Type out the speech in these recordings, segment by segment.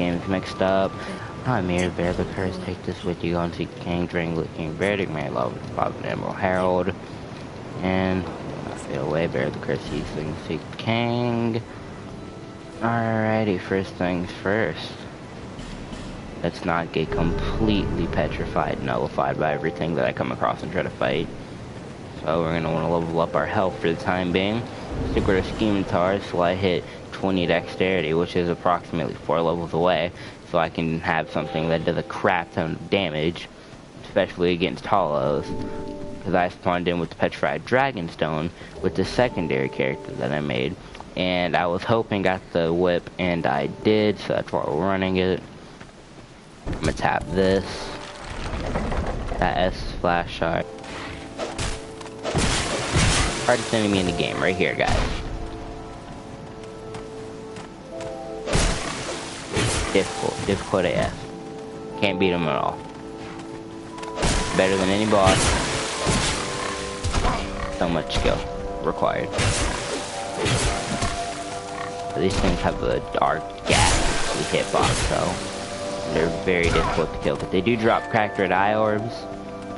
games mixed up. I'm here, bear the curse, take this with you, go and seek the king, drink, the king, bear the man, love, Bob and Emerald Herald. And I feel away, bear the curse, seek the king. Alrighty, first things first. Let's not get completely petrified, nullified by everything that I come across and try to fight. So we're gonna want to level up our health for the time being. Stick with our Schementars so I hit 20 dexterity, which is approximately 4 levels away, so I can have something that does a crap ton of damage, especially against hollows. Because I spawned in with the Petrified Dragonstone with the secondary character that I made, and I was hoping got the whip, and I did, so that's why we're running it. I'm gonna tap this. That S flash shot. Hardest enemy in the game, right here, guys. Difficult AF. Can't beat him at all. Better than any boss. So much skill required. These things have a dark ghastly hitbox, so they're very difficult to kill, but they do drop cracked red eye orbs.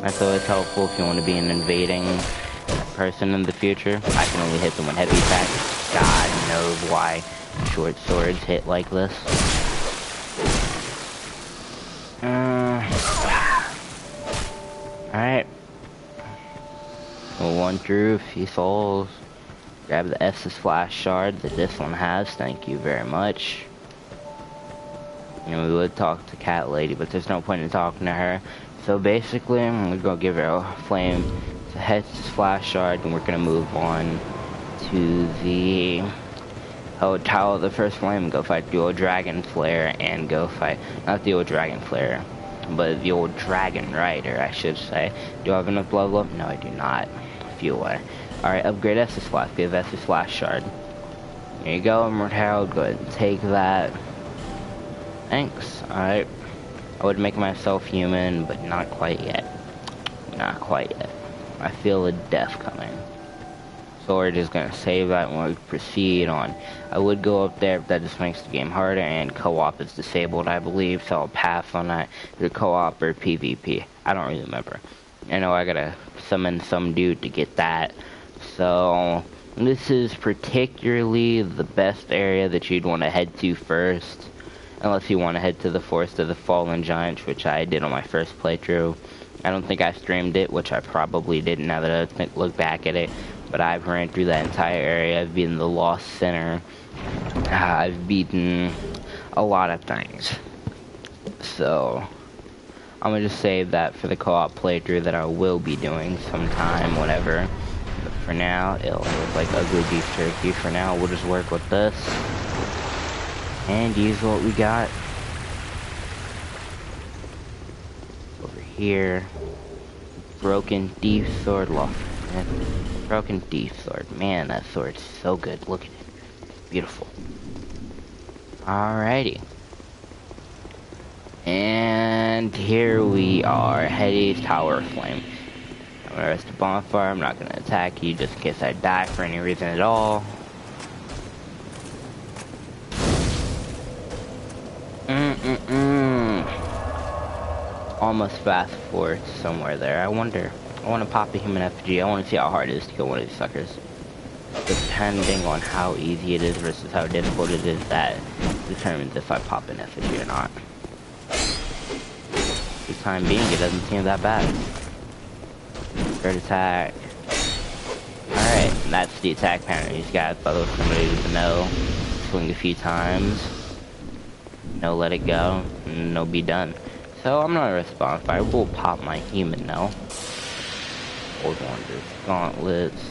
That's always helpful if you want to be an invading person in the future. I can only hit them with heavy attacks. God knows why short swords hit like this. Alright. We'll run through a few souls. Grab the Estus Flash Shard that this one has. Thank you very much. You know, we would talk to Cat Lady, but there's no point in talking to her. So basically, I'm gonna go give her a flame to Estus Flash Shard, and we're gonna move on to the Tower of the First Flame and go fight the old Dragon Flare, and go fight, not the old Dragon Flare, but the old Dragon Rider, I should say. Do I have enough level up? No, I do not. Few away. Alright, upgrade Estus Flash, give Estus Flash Shard. There you go, Emerald Herald, go ahead and take that. Thanks. Alright. I would make myself human, but not quite yet. Not quite yet. I feel a death coming. So we're just gonna save that when we proceed on. I would go up there, but that just makes the game harder, and co-op is disabled, I believe, so I'll pass on that. The co-op or PvP. I don't really remember. I know I gotta summon some dude to get that. So this is particularly the best area that you'd want to head to first. Unless you want to head to the Forest of the Fallen Giants, which I did on my first playthrough. I don't think I streamed it, which I probably didn't now that I look back at it. But I've ran through that entire area. I've beaten the Lost Center. I've beaten a lot of things. So I'm going to just save that for the co-op playthrough that I will be doing sometime, whatever. But for now, it'll look like ugly beef jerky. For now, we'll just work with this and use what we got. Over here, broken thief sword, lost. Broken thief sword. Man, that sword's so good. Look at it. Beautiful. Alrighty. And here we are, Hades Tower of Flame. I'm gonna rest the bonfire. I'm not gonna attack you just in case I die for any reason at all. Almost fast forward somewhere there. I wonder. I want to pop a human effigy. I want to see how hard it is to kill one of these suckers. Depending on how easy it is versus how difficult it is, that determines if I pop an effigy or not. For the time being, it doesn't seem that bad. Third attack. Alright, that's the attack pattern. These guys, by the way, somebody to know. Swing a few times. No, let it go. No, be done. So I'm not a response, but I will pop my human now. Old wonders, gauntlets.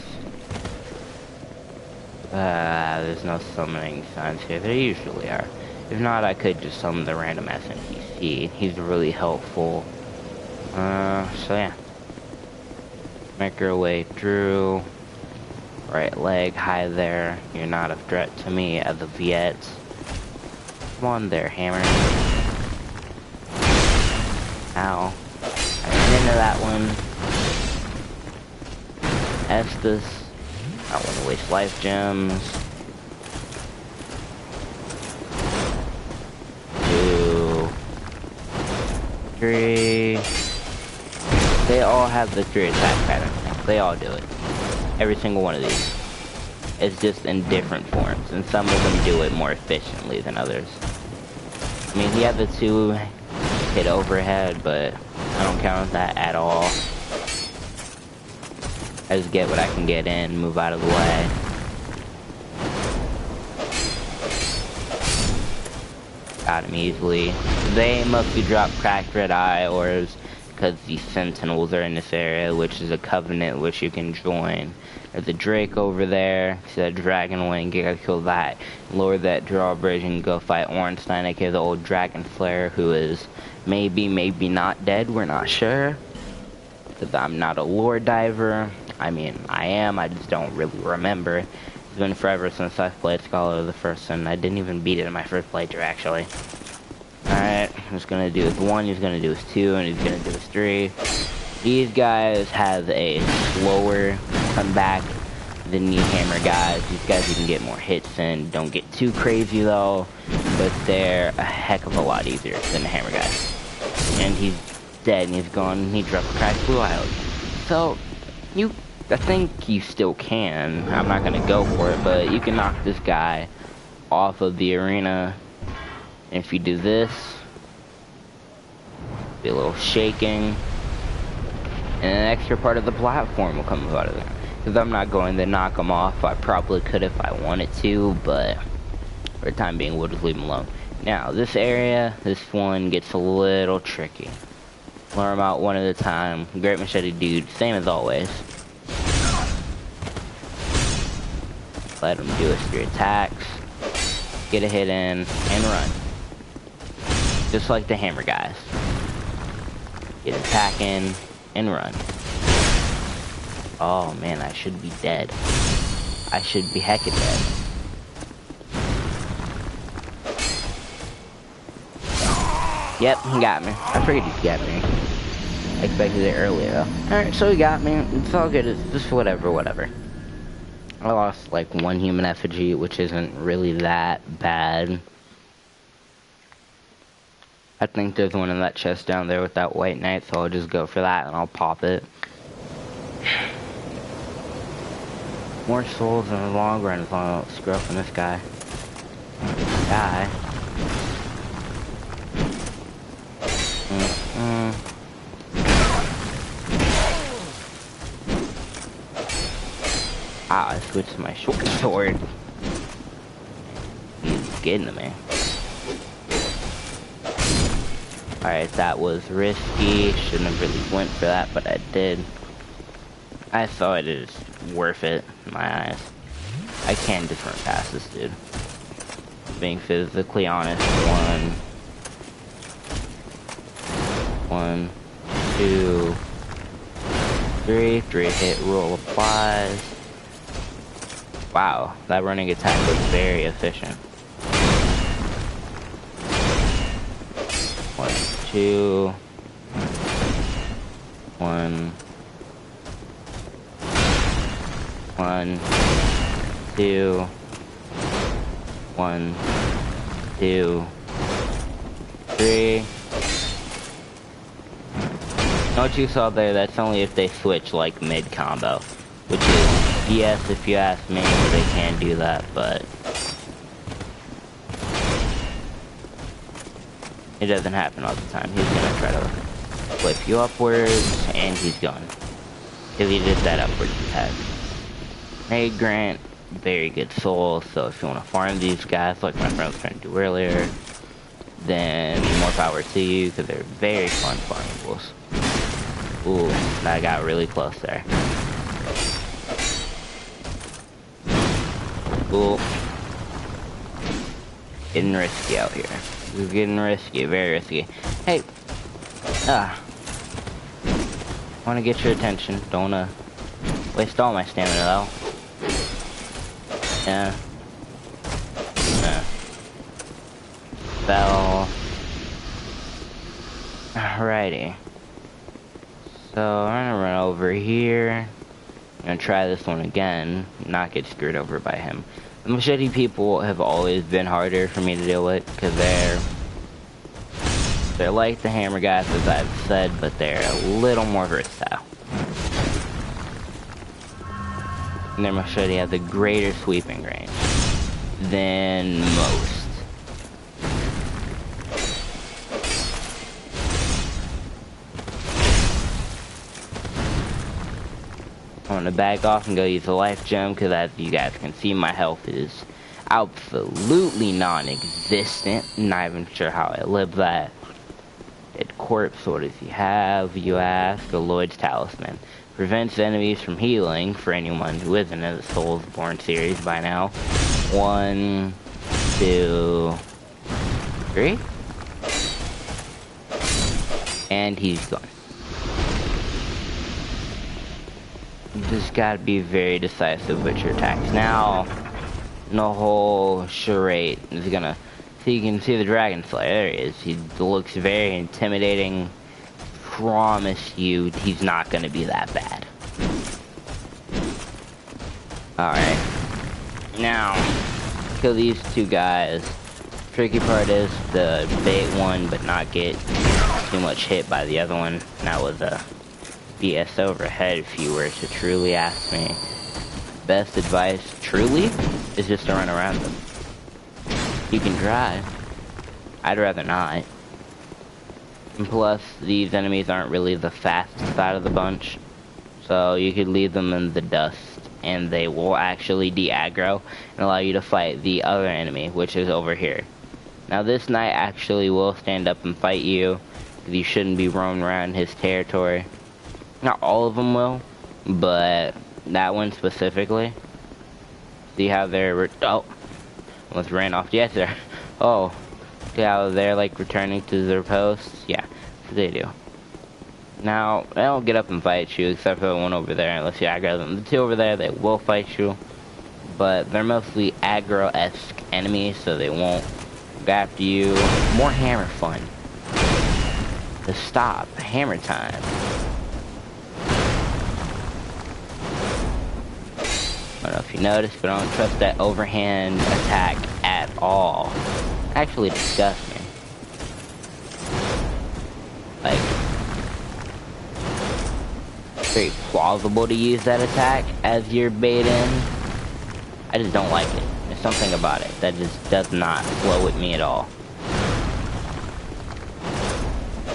There's no summoning signs here. There usually are. If not, I could just summon the random SNPC. He's really helpful. So yeah. Make your way through. Right leg, hi there. You're not a threat to me as of yet. Come on there, hammer. Ow. I ran into that one. Estus. I don't want to waste life gems. 3. They all have the 3 attack pattern. They all do it. Every single one of these. It's just in different forms, and some of them do it more efficiently than others. I mean, he had the 2 hit overhead, but I don't count that at all. I just get what I can get in, move out of the way. Got him easily. They must be dropped cracked red eye ores because the sentinels are in this area, which is a covenant which you can join. There's a Drake over there. See that dragon wing, you gotta kill that. Lower that drawbridge and go fight Ornstein, aka the old dragon flare, who is maybe not dead, we're not sure. Because I'm not a lore diver. I mean, I am, I just don't really remember. It's been forever since I've played Scholar the first, and I didn't even beat it in my first playthrough, actually. Alright, he's gonna do his 1, he's gonna do his 2, and he's gonna do his 3. These guys have a slower comeback than the hammer guys. These guys you can get more hits in, don't get too crazy though, but they're a heck of a lot easier than the hammer guys. And he's dead, and he's gone, he dropped a cracked blue eye. So, I think you still can. I'm not gonna go for it, but you can knock this guy off of the arena. And if you do this, be a little shaking, and an extra part of the platform will come out of there. Because I'm not going to knock him off. I probably could if I wanted to, but for the time being, we'll just leave him alone. Now, this area, this one gets a little tricky. Lure him out one at a time. Great machete dude, same as always. Let him do his 3 attacks. Get a hit in, and run. Just like the hammer guys. Get attacking, and run. Oh man, I should be dead. I should be hecka dead. Yep, he got me. I figured he'd get me. I expected it earlier though. Alright, so he got me. It's all good. It's just whatever. I lost like 1 human effigy, which isn't really that bad. I think there's one in that chest down there with that white knight, so I'll just go for that and I'll pop it. More souls in the long run as long as I don't screw up on this guy. Die. Ah, I switched to my short sword. He's getting to me. Alright, that was risky. Shouldn't have really went for that, but I did. I thought it was worth it in my eyes. I can just run past this dude. Being physically honest. 1, 2, 3. 3 hit rule applies. Wow, that running attack was very efficient. 1, 2. 1, 2. 1, 2, 3. What you saw there, that's only if they switch like mid-combo. Which is yes, if you ask me, they can do that, but it doesn't happen all the time. He's gonna try to flip you upwards, and he's gone. Because he did that upwards attack. Hey, Grant, very good soul, so if you want to farm these guys, like my friend was trying to do earlier, then more power to you, because they're very fun farmables. Ooh, that got really close there. Cool. Getting risky out here. We're getting risky, very risky. Hey! Want to get your attention. Don't wanna waste all my stamina though. Yeah. Fell. Alrighty. So I'm gonna run over here. I'm gonna try this one again, not get screwed over by him. The machete people have always been harder for me to deal with, because they're They're like the hammer guys, as I've said, but they're a little more versatile. And their machete has a greater sweeping range than most. I'm gonna back off and go use the life gem, because as you guys can see, my health is absolutely non-existent. Not even sure how I live that. Dead corpse, what does he have, you ask? A Lloyd's Talisman. Prevents enemies from healing, for anyone who isn't in the Soulsborne series by now. 1, 2, 3. And he's gone. You just gotta be very decisive with your attacks. Now, the whole charade is gonna... So you can see the Dragon Slayer. There he is. He looks very intimidating. Promise you, he's not gonna be that bad. Alright. Now, kill these two guys. Tricky part is to bait one, but not get too much hit by the other one. And that was a BS overhead, if you were to truly ask me. Best advice, truly, is just to run around them. You can try. I'd rather not. And plus, these enemies aren't really the fastest side of the bunch. So you could leave them in the dust, and they will actually de-aggro and allow you to fight the other enemy, which is over here. Now this knight actually will stand up and fight you, because you shouldn't be roaming around his territory. Not all of them will, but that one specifically. See how they're... Oh! Almost ran off. Yes, sir. Oh. See how they're like returning to their posts? Yeah, they do. Now, they don't get up and fight you, except for the one over there, unless you aggro them. The two over there, they will fight you, but they're mostly aggro-esque enemies, so they won't go after you. More hammer fun. To stop. Hammer time. I don't know if you noticed, but I don't trust that overhand attack at all. Actually disgusts me. Like, very plausible to use that attack as your bait in. I just don't like it. There's something about it that just does not flow with me at all.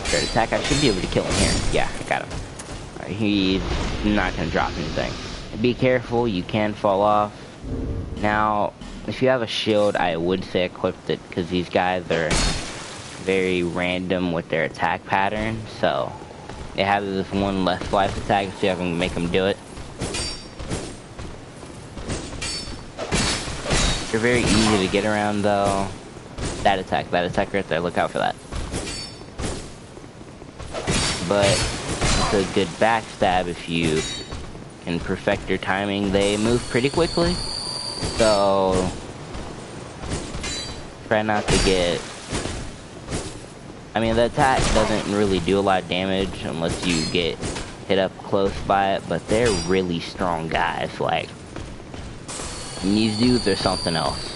Third attack, I should be able to kill him here. Yeah, I got him. Alright, he's not gonna drop anything. Be careful, you can fall off. Now, if you have a shield, I would say equip it, because these guys are very random with their attack pattern. So, they have this one less life attack, see if I can make them do it. They're very easy to get around, though. That attack right there, look out for that. But, it's a good backstab if you can perfect your timing. They move pretty quickly, so try not to get... I mean, the attack doesn't really do a lot of damage unless you get hit up close by it, but they're really strong guys. Like, these dudes are something else.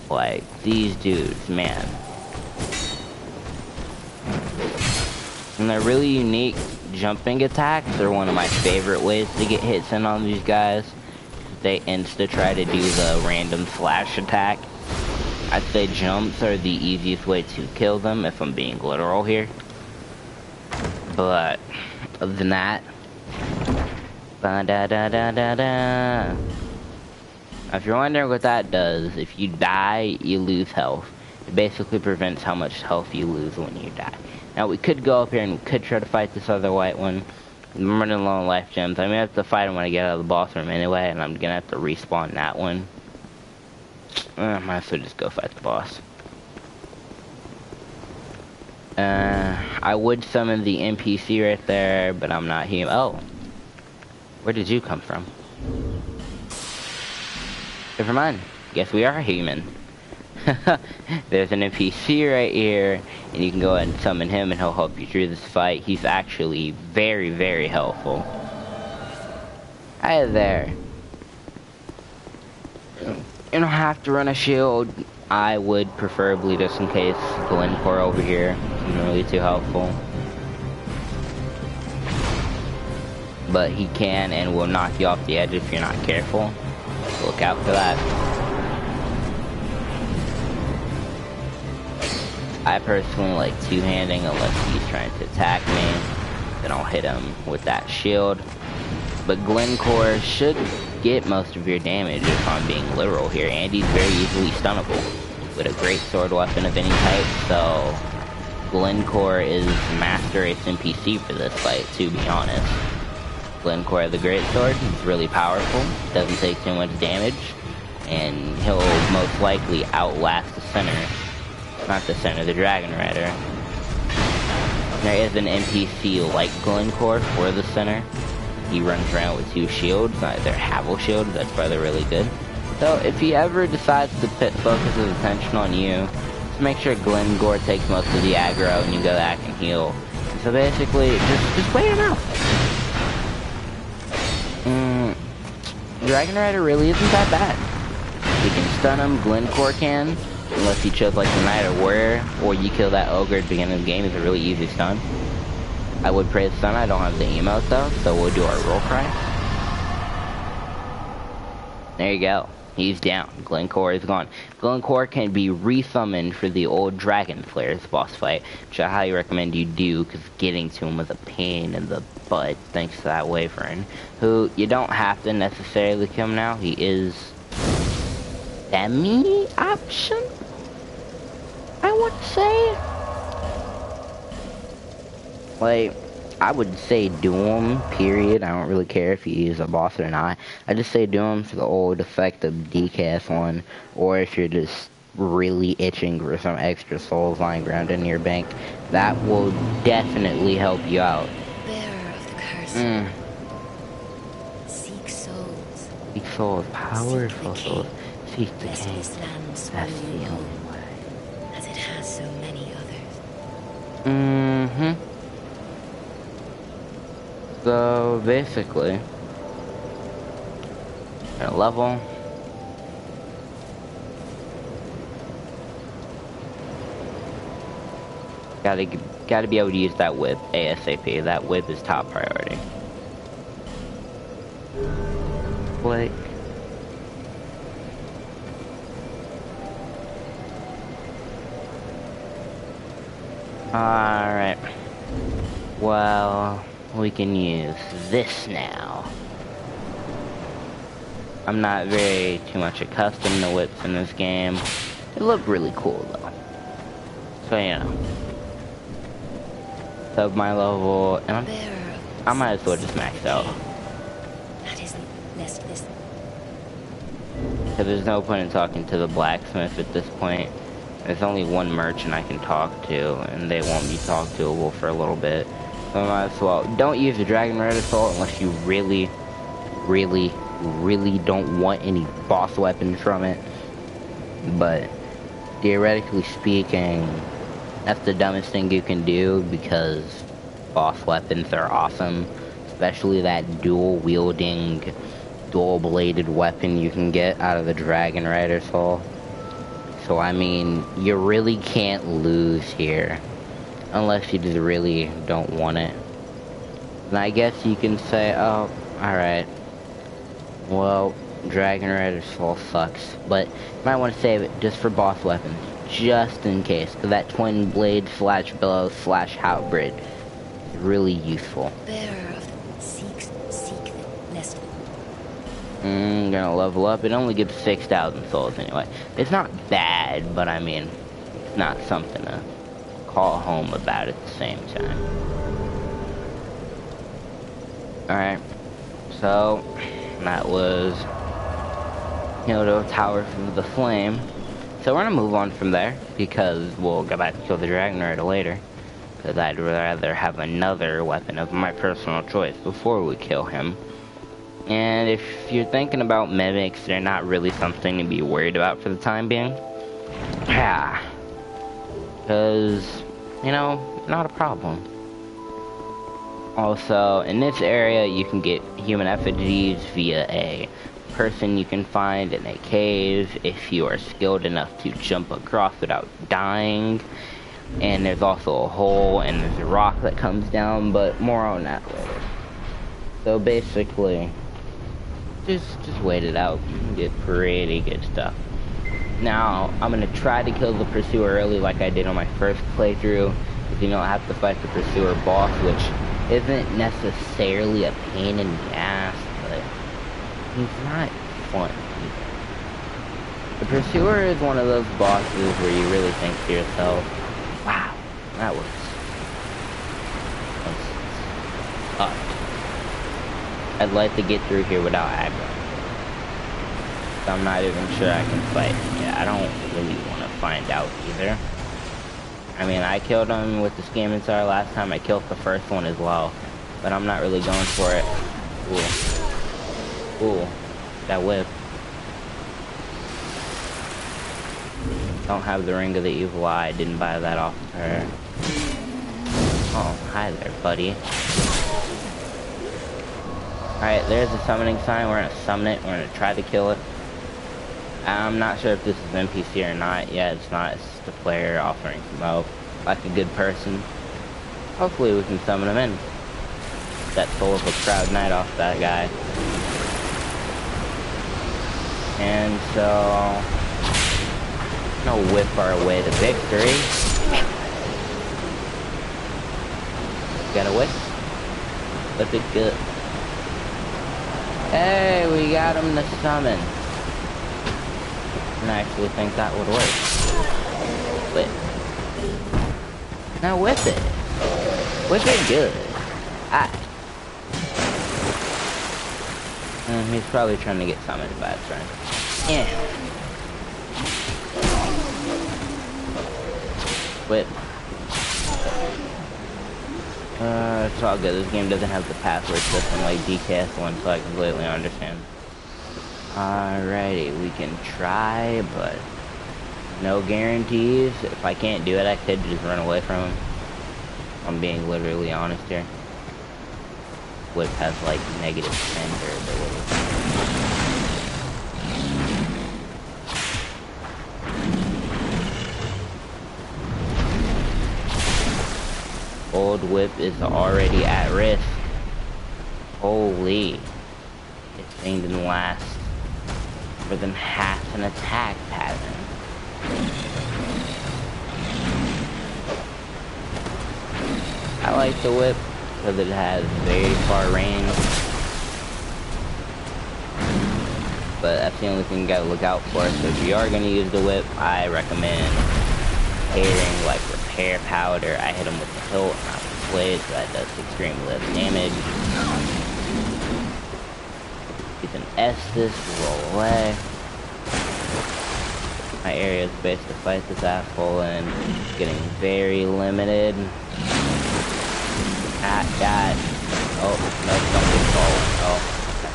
Like, these dudes, man. And they're really unique jumping attacks are one of my favorite ways to get hits in on these guys. They insta try to do the random slash attack. I'd say jumps are the easiest way to kill them, if I'm being literal here. But, other than that... Ba-da-da-da-da-da. Now, if you're wondering what that does, if you die, you lose health. It basically prevents how much health you lose when you die. Now, we could go up here and we could try to fight this other white one. I'm running low on life gems. I'm gonna have to fight him when I get out of the boss room anyway, and I'm gonna have to respawn that one. I might as well just go fight the boss. I would summon the NPC right there, but I'm not human. Oh. Where did you come from? Never mind. Guess we are human. There's an NPC right here, and you can go ahead and summon him, and he'll help you through this fight. He's actually very, very helpful. Hi there. You don't have to run a shield. I would preferably, just in case, Glencore over here isn't really too helpful. But he can and will knock you off the edge if you're not careful. Look out for that. I personally like two-handing unless he's trying to attack me. Then I'll hit him with that shield. But Glencore should get most of your damage if I'm being literal here, and he's very easily stunnable with a great sword weapon of any type, so Glencore is master ace NPC for this fight, to be honest. Glencore the great sword is really powerful, doesn't take too much damage, and he'll most likely outlast the center. Not the center, the Dragon Rider. There is an NPC like Glencore for the center. He runs around with two shields, they're Havel shields, that's why they're really good. So if he ever decides to focus his attention on you, just make sure Glencore takes most of the aggro and you go back and heal. So basically, just wait him out. Dragon Rider really isn't that bad. You can stun him, Glencore can, unless you chose like the Knight or Warrior, or you kill that Ogre at the beginning of the game, it's a really easy stun. I would praise stun, I don't have the emote though, so we'll do our roll cry. There you go. He's down. Glencore is gone. Glencore can be resummoned for the old Dragon Flayer's boss fight, which I highly recommend you do, because getting to him was a pain in the butt, thanks to that Wyvern, who you don't have to necessarily kill him now. He is semi-option, I would say. Like, I would say do him, period. I don't really care if he is a boss or not. I just say do him for the old effective decast one, or if you're just really itching for some extra souls lying around in your bank, that will definitely help you out. Bearer of the curse. Seek souls. Seek souls, powerful souls. Seek the Lest king. this land That's swallow the you only whole, way. as it has so many others. Mm-hmm. So basically, at a level, gotta be able to use that whip ASAP. That whip is top priority. Like, all right. Well, we can use this now. I'm not very too much accustomed to whips in this game. They look really cool though. So you know. Sub my level, and I might as well just max out. That isn't lest this. Because there's no point in talking to the blacksmith at this point. There's only one merchant I can talk to, and they won't be talk toable for a little bit. So I might as well. Don't use the Dragon Rider Assault unless you really don't want any boss weapons from it. But theoretically speaking, that's the dumbest thing you can do, because boss weapons are awesome. Especially that dual-wielding, dual-bladed weapon you can get out of the Dragon Rider Soul. So I mean, you really can't lose here. Unless you just really don't want it. And I guess you can say, oh, alright. Well, Dragon Rider Soul sucks. But you might want to save it just for boss weapons. Just in case. Because that twin blade / billow / halberd is really useful. Bearer of seek lest. Gonna level up. It only gives 6,000 souls anyway. It's not bad, but I mean, it's not something to call home about at the same time. Alright, so that was Hildo Tower from the Flame. So we're gonna move on from there, because we'll go back and kill the Dragon Rider later. Because I'd rather have another weapon of my personal choice before we kill him. And if you're thinking about mimics, they're not really something to be worried about for the time being. Yeah. Because, you know, not a problem. Also, in this area, you can get human effigies via a person you can find in a cave if you are skilled enough to jump across without dying. And there's also a hole and there's a rock that comes down, but more on that later. So basically, just wait it out and get pretty good stuff. Now, I'm gonna try to kill the pursuer early like I did on my first playthrough, because you know I have to fight the pursuer boss, which isn't necessarily a pain in the ass, but he's not fun either. The pursuer is one of those bosses where you really think to yourself, wow, that was up. I'd like to get through here without aggro. So I'm not even sure I can fight him yet. I don't really want to find out either. I mean, I killed him with the Scimitar last time. I killed the first one as well. But I'm not really going for it. Ooh. Ooh. That whip. Don't have the Ring of the Evil Eye. Didn't buy that off of her. Oh, hi there, buddy. Alright, there's a summoning sign. We're gonna summon it. We're gonna try to kill it. I'm not sure if this is NPC or not. Yeah, it's not. It's just a player offering some help. Like a good person. Hopefully we can summon him in. That soul of a proud knight off that guy. And so... gonna whip our way to victory. Got a whip? Whip it good. Hey, we got him to summon. I actually think that would work. Whip. Now whip it. Whip it good. Ah. He's probably trying to get summoned by his friend. Yeah. Whip. It's all good. This game doesn't have the password system like DKS1, so I completely understand. Alrighty, we can try, but no guarantees. If I can't do it, I could just run away from him. I'm being literally honest here. Whip has like negative 10 durability. Old Whip is already at risk. Holy. This thing didn't last more than half an attack pattern. I like the whip because it has very far range. But that's the only thing you gotta look out for. So if you are gonna use the whip, I recommend pairing like repair powder. I hit him with the hilt, not the blade, so that does extremely less damage. You can Estus, roll away. My area of space to fight this asshole in is getting very limited. God. Oh, no, don't get called. Oh, okay.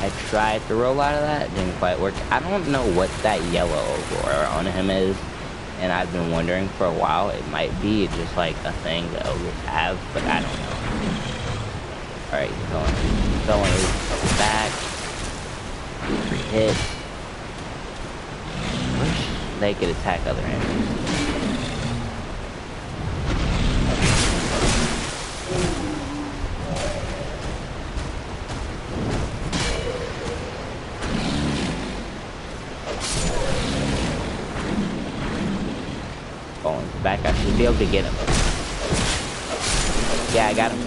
I tried to roll out of that, it didn't quite work. I don't know what that yellow aurora on him is, and I've been wondering for a while. It might be just like a thing that ogres have, but I don't know. Alright, going back. 3 hits. Wish they could attack other enemies. Falling back, I should be able to get him. Yeah, I got him.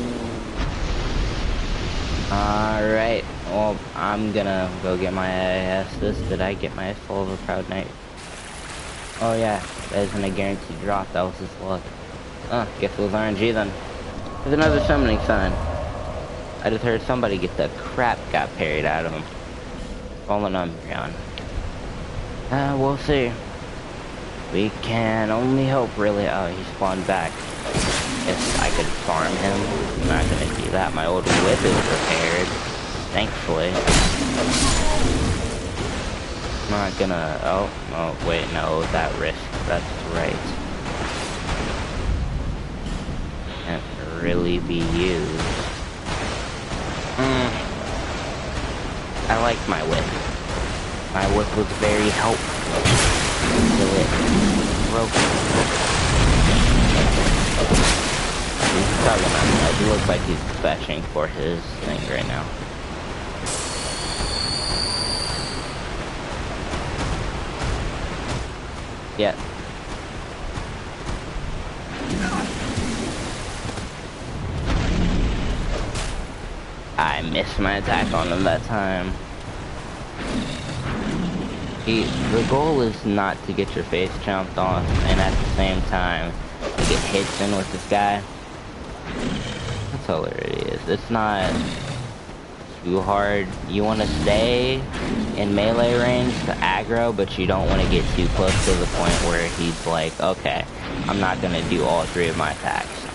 Alright, well, I'm gonna go get my Estus. Did I get my Soul of a Proud Knight? Oh yeah, that isn't a guaranteed drop, that was his luck. Oh, guess it was RNG then. There's another summoning sign. I just heard somebody get the crap got parried out of him. Fallen Umbreon. We'll see. We can only hope, really. Oh, he spawned back. If I could farm him, I'm not gonna do that. My old whip is repaired, thankfully. I'm not gonna, oh, wait, no, that risk, that's right. Can't really be used. I like my whip. My whip was very helpful until it broke. He's probably not. It looks like he's fetching for his thing right now. Yeah. I missed my attack on him that time. The goal is not to get your face chomped off, and at the same time, to get hits in with this guy. That's all it really is. It's not too hard. You want to stay in melee range to aggro, but you don't want to get too close to the point where he's like, okay, I'm not going to do all three of my attacks.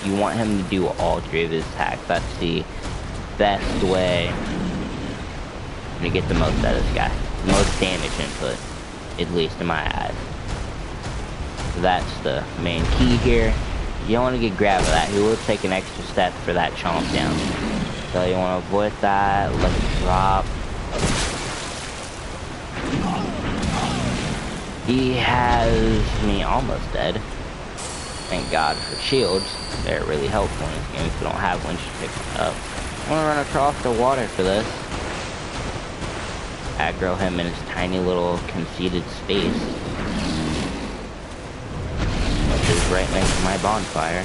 You want him to do all three of his attacks. That's the best way to get the most out of this guy. The most damage input, at least in my eyes. So that's the main key here. You don't want to get grabbed by that. He will take an extra step for that chomp down. So you want to avoid that, let it drop. He has me almost dead. Thank God for shields. They're really helpful in this game if you don't have one, you should pick them up. I'm gonna run across the water for this. Aggro him in his tiny little conceited space. Which is right next to my bonfire.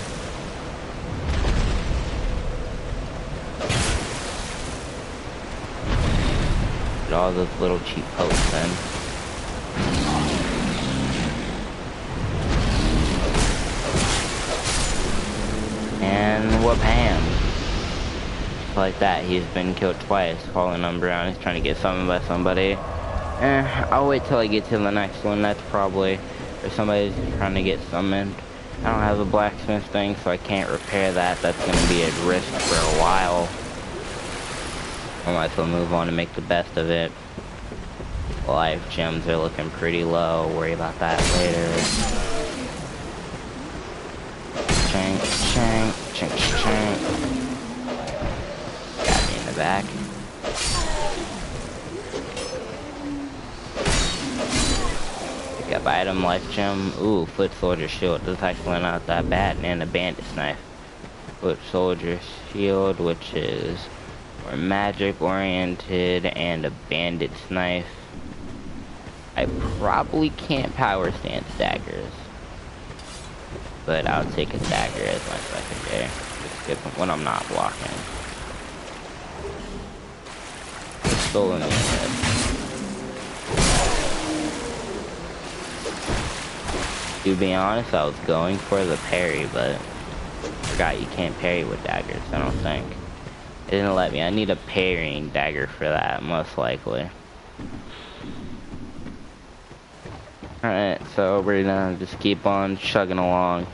Put all those little cheap posts in. And whoop ham. Like that, he's been killed twice, following him around. He's trying to get summoned by somebody. I'll wait till I get to the next one. That's probably where somebody's trying to get summoned. I don't have a blacksmith thing, so I can't repair that. That's going to be a risk for a while. I might as well move on and make the best of it. Life gems are looking pretty low. Worry about that later. Chank, chank, chank, chank. Back. Pick up item, life gem. Ooh, foot soldier shield. This is actually not that bad. And a bandit's knife. Foot soldier shield, which is more magic oriented, and a bandit's knife. I probably can't power stance daggers, but I'll take a dagger as my secondary. Just skip them when I'm not blocking. Stolen in the head. To be honest, I was going for the parry, but I forgot you can't parry with daggers, I don't think. It didn't let me. I need a parrying dagger for that, most likely. Alright, so we're gonna just keep on chugging along.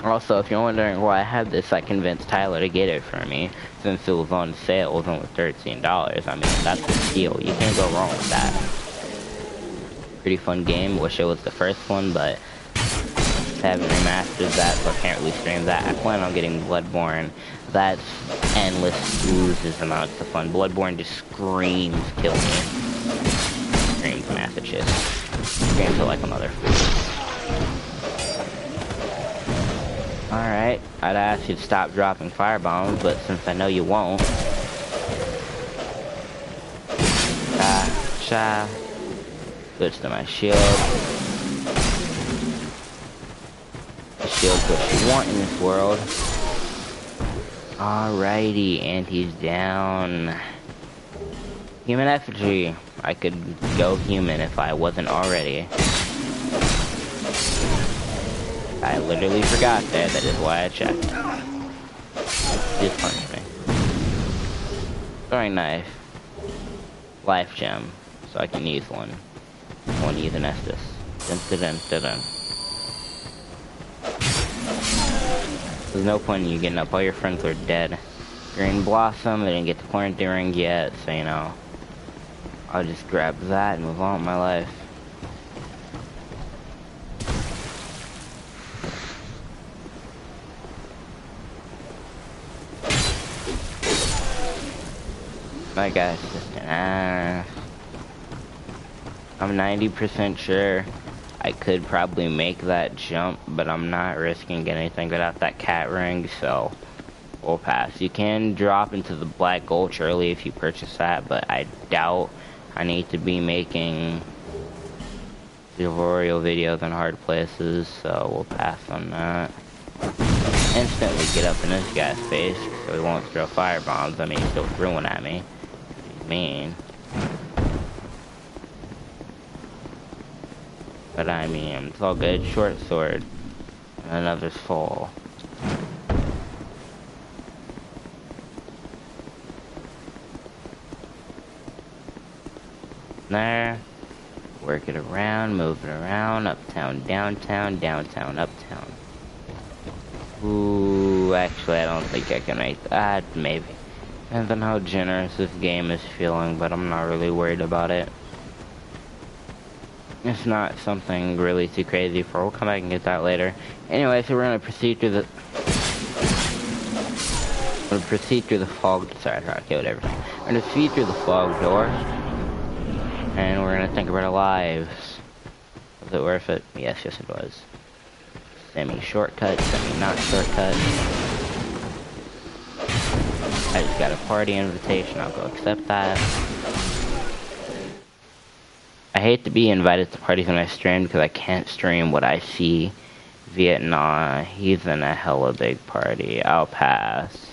Also, if you're wondering why I had this, I convinced Tyler to get it for me, since it was on sale. It was only $13. I mean, that's a steal. You can't go wrong with that. Pretty fun game. Wish it was the first one, but I haven't remastered that, so I can't really stream that. I plan on getting Bloodborne. That's endless loses amounts of fun. Bloodborne just screams kill me. Screams Massachusetts. Screams like a mother. Alright, I'd ask you to stop dropping firebombs, but since I know you won't. Cha. Switch to my shield. Shield's what you want in this world. Alrighty, and he's down. Human effigy. I could go human if I wasn't already. I literally forgot there, that is why I checked. Just punish me. Throwing knife. Life gem. So I can use one. I want to use an Estus. Dun dun dun dun. There's no point in you getting up, all your friends are dead. Green Blossom, I didn't get the quarantine ring yet, so you know. I'll just grab that and move on with my life. My guy's just an ass. I'm 90% sure I could probably make that jump, but I'm not risking anything without that cat ring, so we'll pass. You can drop into the Black Gulch early if you purchase that, but I doubt I need to be making tutorial videos in hard places, so we'll pass on that. Instantly get up in this guy's face, so he won't throw fire bombs. I mean, he's still throwing at me. He's mean. But I mean, it's all good. Short sword. And another's full. There. Work it around, move it around. Uptown, downtown, downtown, uptown. Ooh, actually, I don't think I can make that. Maybe. Depends on how generous this game is feeling, but I'm not really worried about it. It's not something really too crazy for. We'll come back and get that later. Anyway, so we're gonna proceed through the. Fog. Sorry, I tried to kill everything. We're gonna proceed through the fog door, and we're gonna think about our lives. Was it worth it? Yes, it was. Semi-shortcut, semi-not shortcut. I just got a party invitation. I'll go accept that. I hate to be invited to parties when I stream because I can't stream what I see. Vietnam, he's in a hella big party. I'll pass.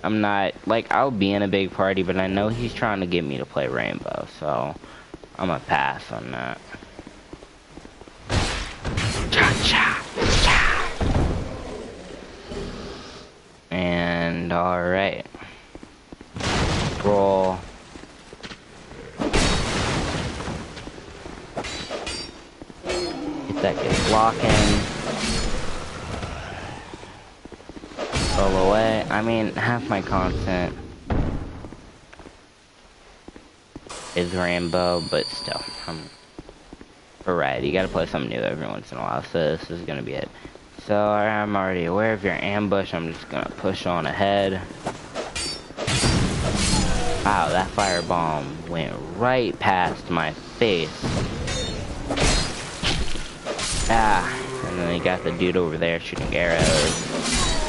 I'm not, like, I'll be in a big party, but I know he's trying to get me to play Rainbow, so I'm gonna pass on that. Cha-cha-cha. And, alright. Roll. That gets locking. Roll away. I mean, half my content is Rainbow, but still. Alright, you gotta play something new every once in a while, so this is gonna be it. So, I'm already aware of your ambush. I'm just gonna push on ahead. Wow, that firebomb went right past my face. Ah, and then you got the dude over there shooting arrows.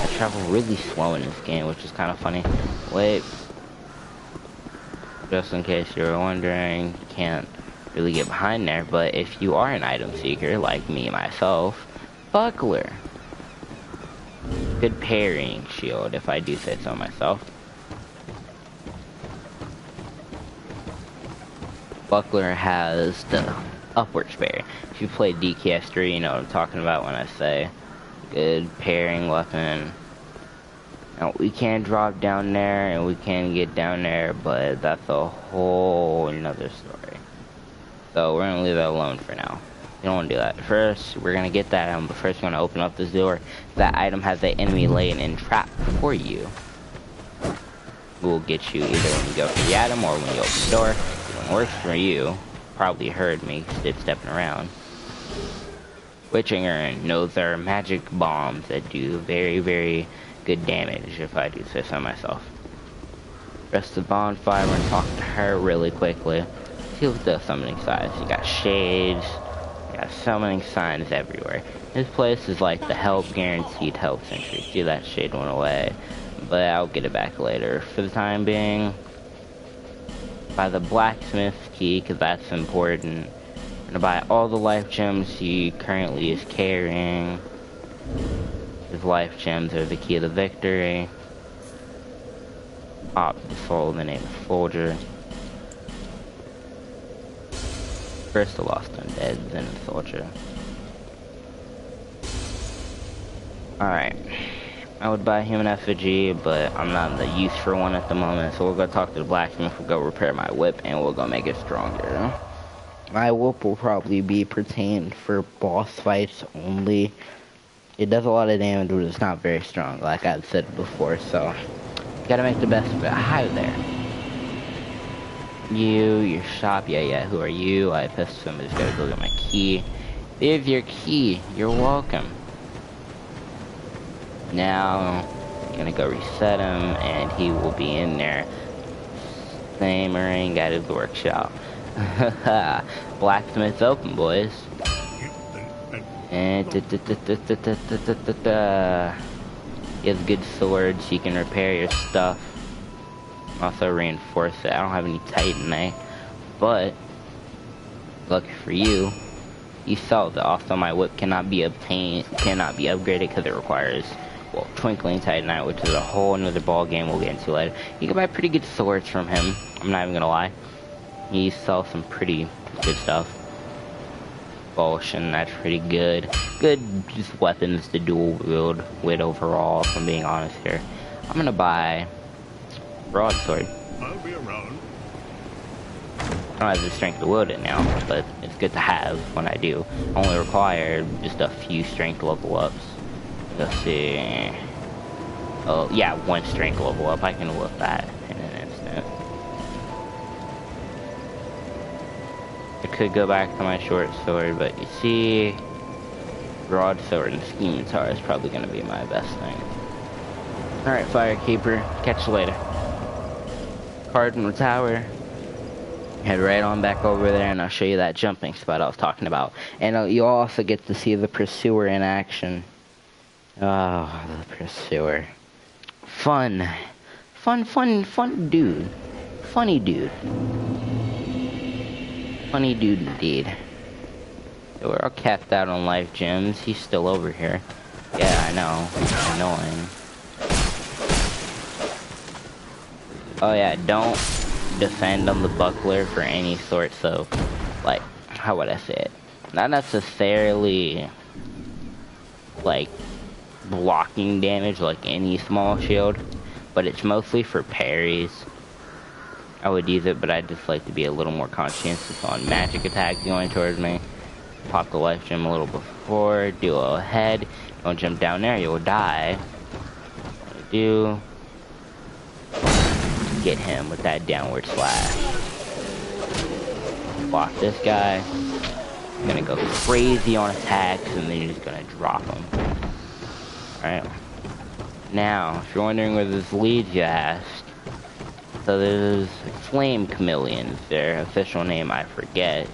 I travel really slow in this game, which is kind of funny. Wait. Just in case you were wondering, you can't really get behind there, but if you are an item seeker, like me, myself, Buckler. Good parrying shield, if I do say so myself. Buckler has the upward parry. If you play DKS3, you know what I'm talking about when I say good parrying weapon. Now, we can drop down there and we can get down there, but that's a whole another story. So we're gonna leave that alone for now. You don't want to do that. First, we're gonna get that item, but first we're gonna open up this door. That item has the enemy laying in trap for you. We'll get you either when you go for the item or when you open the door. If it works for you, probably heard me stepping around. Witchinger knows there are magic bombs that do very, very good damage, if I do say so myself. Rest the bonfire and talk to her really quickly. See what the summoning signs. You got shades, you got summoning signs everywhere. This place is like the help guaranteed help century. See, that shade went away, but I'll get it back later. For the time being, buy the blacksmith key, because that's important. I'm gonna buy all the life gems he currently is carrying. His life gems are the key to victory. Pop the soul in the name of soldier. First the lost undead, then the soldier. Alright. I would buy human effigy, but I'm not in the use for one at the moment, so we'll go talk to the blacksmith, we'll go repair my whip, and we'll go make it stronger. My whip will probably be pertained for boss fights only. It does a lot of damage, but it's not very strong, like I've said before, so gotta make the best of it. Hi there. Your shop, yeah, who are you? I pissed somebody's gotta go get my key. There's your key, you're welcome. Now, Gonna go reset him, and he will be in there simmering at his workshop. Blacksmith's open, boys. And he has good swords. He can repair your stuff. Also reinforce it. I don't have any Titanite, but lucky for you, you solved it. Also, my whip cannot be upgraded because it requires, well, twinkling Titanite, which is a whole another ball game we'll get into later. You can buy pretty good swords from him. I'm not even gonna lie. He sells some pretty good stuff. Bolshin, that's pretty good. Good just weapons to dual wield with overall, if I'm being honest here. I'm gonna buy broadsword. I'll be around. I don't have the strength to wield it now, but it's good to have when I do. Only require just a few strength level ups. Let's see. Oh yeah, one strength level up. I can whip that in an instant. I could go back to my short sword, but you see, broadsword and scimitar is probably going to be my best thing. Alright, Firekeeper, catch you later. Cardinal Tower. Head right on back over there, and I'll show you that jumping spot I was talking about. And you'll also get to see the Pursuer in action. Oh, the Pursuer. Fun dude. Funny dude. Funny dude indeed. So we're all capped out on life gems. He's still over here. Yeah, I know. It's annoying. Oh yeah, don't defend on the buckler for any sorts of, like, how would I say it? Not necessarily, like, blocking damage like any small shield, but it's mostly for parries. I would use it, but I just like to be a little more conscientious on magic attacks going towards me. Pop the life gem a little before, duo ahead. Don't jump down there, you'll die. What you do, get him with that downward slash. Block this guy. You're gonna go crazy on attacks, and then you're just gonna drop him. Alright. Now, if you're wondering where this leads, you ask. So there's flame chameleons, their official name I forget.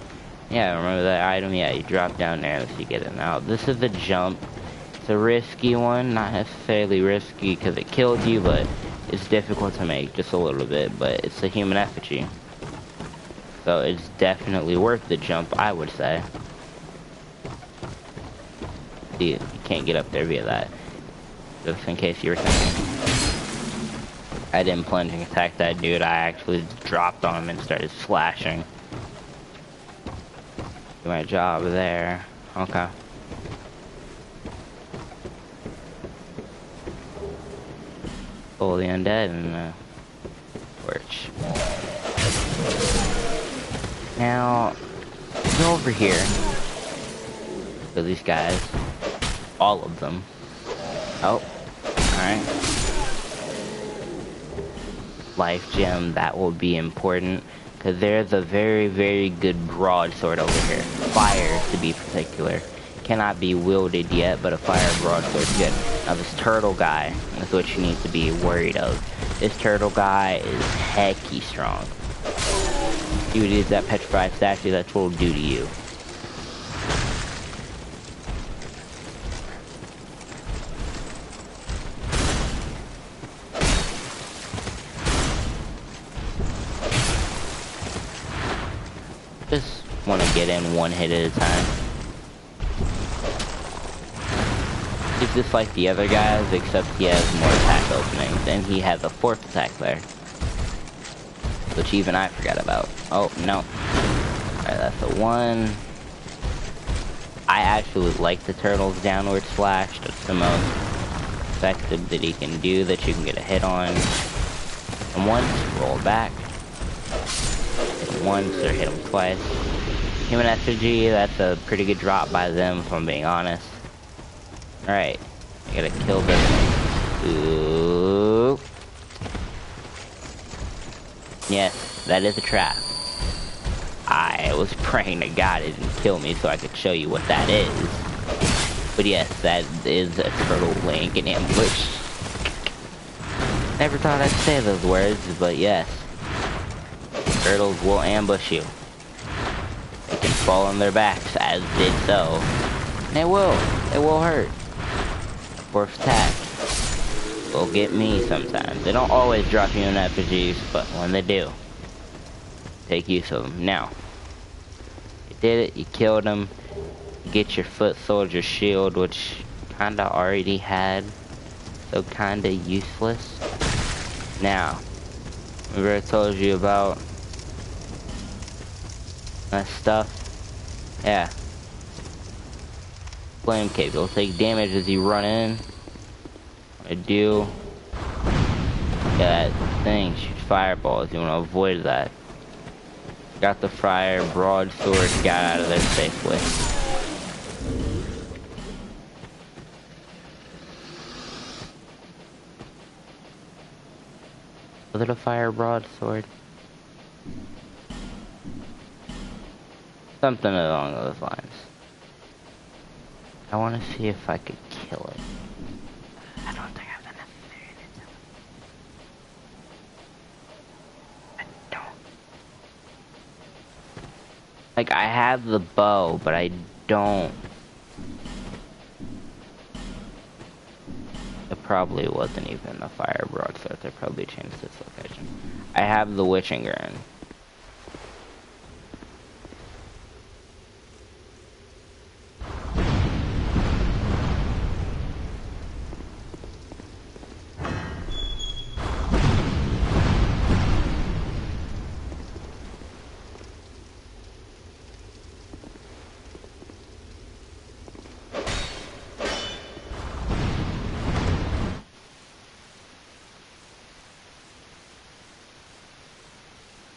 Yeah, remember that item? Yeah, you drop down there as you get it. Now, this is a jump. It's a risky one, not necessarily risky because it kills you, but it's difficult to make just a little bit, but it's a human effigy. So it's definitely worth the jump, I would say. See, you can't get up there via that. Just in case you were thinking. I didn't plunging attack that dude, I actually dropped on him and started slashing. Do my job there. Okay. Pull the undead and torch. Now, go over here. So these guys, all of them. Oh, alright. Life gem, that will be important, because there's a very, very good broadsword over here. Fire, to be particular. Cannot be wielded yet, but a fire broadsword is good. Now this turtle guy is what you need to be worried of. This turtle guy is hecky strong. You would use that petrified statue, that's what it'll do to you. Just want to get in one hit at a time. He's just like the other guys, except he has more attack openings, and he has a fourth attack there, which even I forgot about. Oh, no. Alright, that's a one. I actually like the turtle's downward slash. That's the most effective that he can do, that you can get a hit on. And once, roll back. Hit him once, or hit him twice. Human effigy, that's a pretty good drop by them, if I'm being honest. Alright, I gotta kill this thing. Ooh. Yes, that is a trap. I was praying to God it didn't kill me so I could show you what that is. But yes, that is a turtle laying in ambush. Never thought I'd say those words, but yes. Turtles will ambush you. They can fall on their backs, as did so. And they will. It will hurt. Fourth attack will get me sometimes. They don't always drop you in effigies, but when they do, take use of them. Now, you did it. You killed them. You get your foot soldier shield, which kinda already had, so kinda useless. Now, remember I told you about that stuff? Yeah. Flame cape. It'll take damage as you run in. I do. Yeah, that thing shoots fireballs. You want to avoid that. Got the fire broadsword. Got out of there safely. Was it a fire broadsword? Something along those lines. I want to see if I could kill it. I don't think I have the necessary intel. I don't. Like, I have the bow, but I don't. It probably wasn't even a fire broadsword. They probably changed its location. I have the witching urn.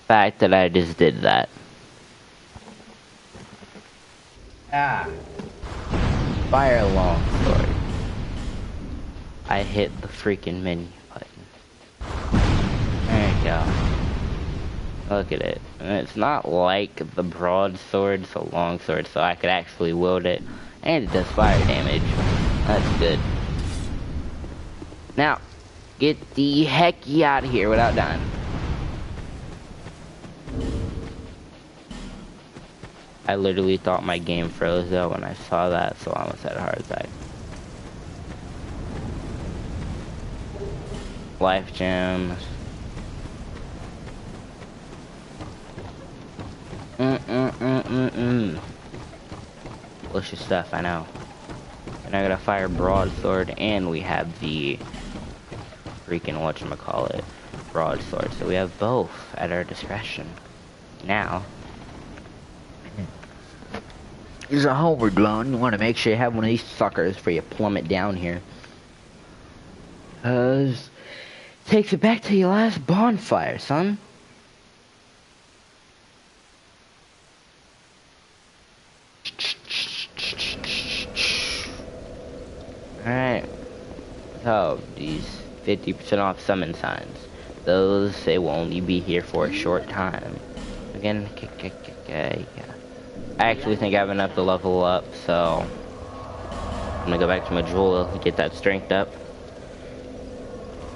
Fact that I just did that. Ah. Fire longsword. I hit the freaking menu button. There you go. Look at it. And it's not like the broadsword, so longsword, so I could actually wield it. And it does fire damage. That's good. Now, get the heck out of here without dying. I literally thought my game froze though when I saw that, so I almost had a heart attack. Life gems. Delicious stuff, I know. And I got a fire broadsword, and we have the freaking whatchamacallit broadsword. So we have both at our discretion. Now, there's a homeward loan. You want to make sure you have one of these suckers before you plummet down here. Cause takes it back to your last bonfire, son. Alright. So, these 50% off summon signs. Those, they will only be here for a short time. Again, yeah. I actually think I have enough to level up, so I'm gonna go back to my jewel and get that strength up.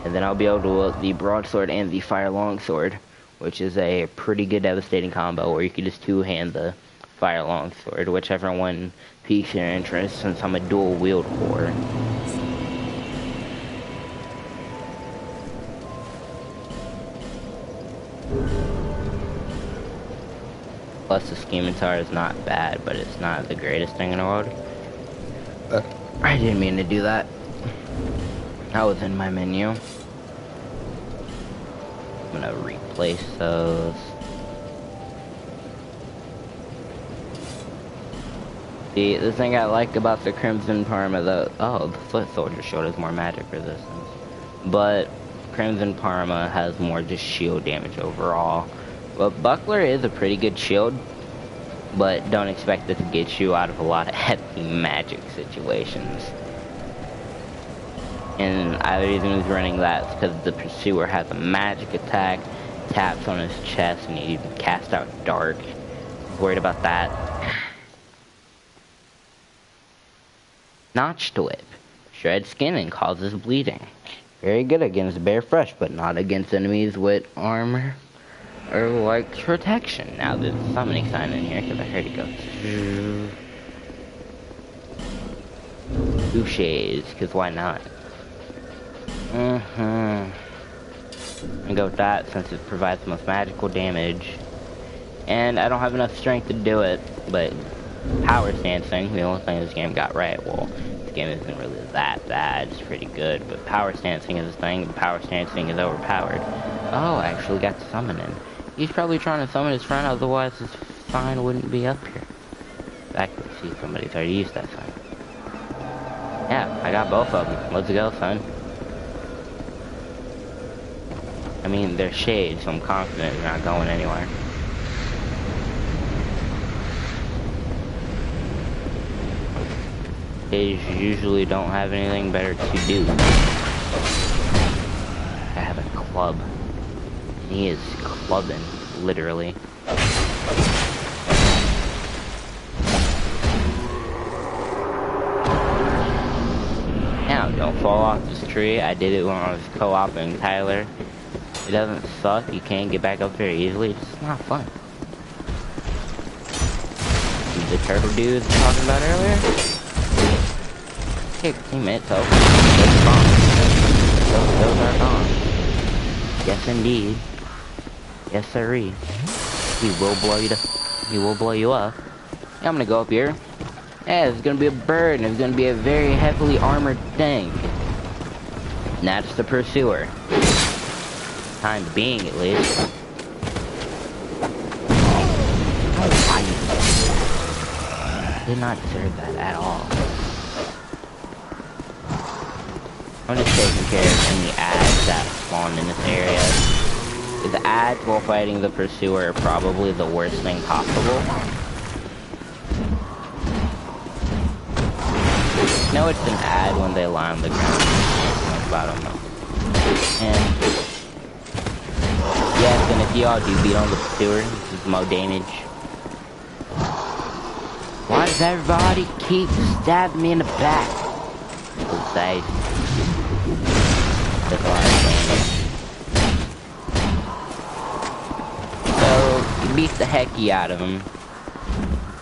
And then I'll be able to wield the broadsword and the fire longsword, which is a pretty good devastating combo where you can just two-hand the fire longsword, whichever one piques your interest, since I'm a dual wield whore. Plus, the scimitar is not bad, but it's not the greatest thing in the world. I didn't mean to do that. That was in my menu. I'm gonna replace those. The thing I like about the Crimson Parma, the foot soldier shield has more magic resistance. But Crimson Parma has more just shield damage overall. But Buckler is a pretty good shield, but don't expect it to get you out of a lot of heavy magic situations. And the reason he's running that is because the Pursuer has a magic attack, taps on his chest, and he can cast out Dark. Worried about that. Notched Whip. Shreds skin and causes bleeding. Very good against bare fresh, but not against enemies with armor or like protection. Now there's a summoning sign in here because I heard it go. Bouchers, because why not? I'm gonna go with that since it provides the most magical damage. And I don't have enough strength to do it, but power stancing, the only thing this game got right. Well, this game isn't really that bad, it's pretty good, but power stancing is a thing, and power stancing is overpowered. Oh, I actually got to summon him. He's probably trying to summon his friend, otherwise his sign wouldn't be up here. Exactly, see, somebody's already used that sign. Yeah, I got both of them. Let's go, son. I mean, they're shades, so I'm confident they're not going anywhere. Shades usually don't have anything better to do. I have a club. And he is clubbing, literally. Now, don't fall off this tree. I did it when I was co-oping Tyler. It doesn't suck. You can't get back up very easily. It's just not fun. The turtle dude I was talking about earlier? Hey, teammates, so those bombs. Those are bombs. Yes, indeed. Yes, sirree. He will blow you. He will blow you up. Yeah, I'm gonna go up here. Yeah, there's gonna be a bird, and it's gonna be a very heavily armored thing. And that's the pursuer. Time being, at least. Oh, I did not deserve that at all. I'm just taking care of any ads that spawn in this area. The ads while fighting the pursuer are probably the worst thing possible. You know it's an ad when they lie on the ground. I don't know. And yes, and if y'all do beat on the pursuer, this is more damage. Why does everybody keep stabbing me in the back? So safe. That's why I'm saying. So, you beat the hecky out of him.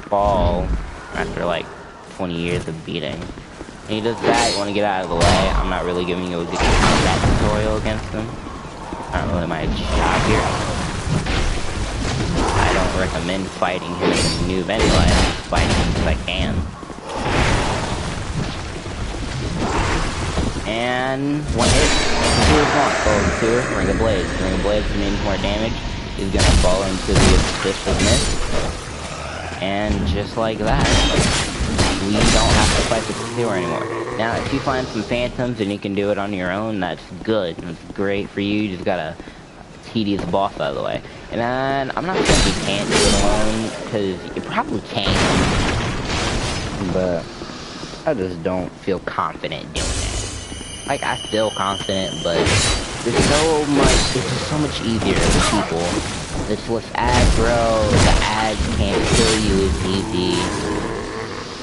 Fall after like 20 years of beating. And he does that, you want to get out of the way. I'm not really giving you a good combat tutorial against him. Not really my job here. I don't recommend fighting him as a noob anyway. I'm just fighting him because I can. And one hit. Pursuer's one. Oh, Pursuer, Ring of Blades. Ring of Blades means more damage. He's gonna fall into the abyss of mist. And just like that, we don't have to fight the Pursuer anymore. Now, if you find some phantoms and you can do it on your own, that's good. That's great for you. You just gotta tedious boss out of the way. And then, I'm not saying you can't do it alone, because you probably can. But I just don't feel confident doing it. Like, I feel confident, but there's so much easier for people. It's less aggro, the ads can't kill you as easy.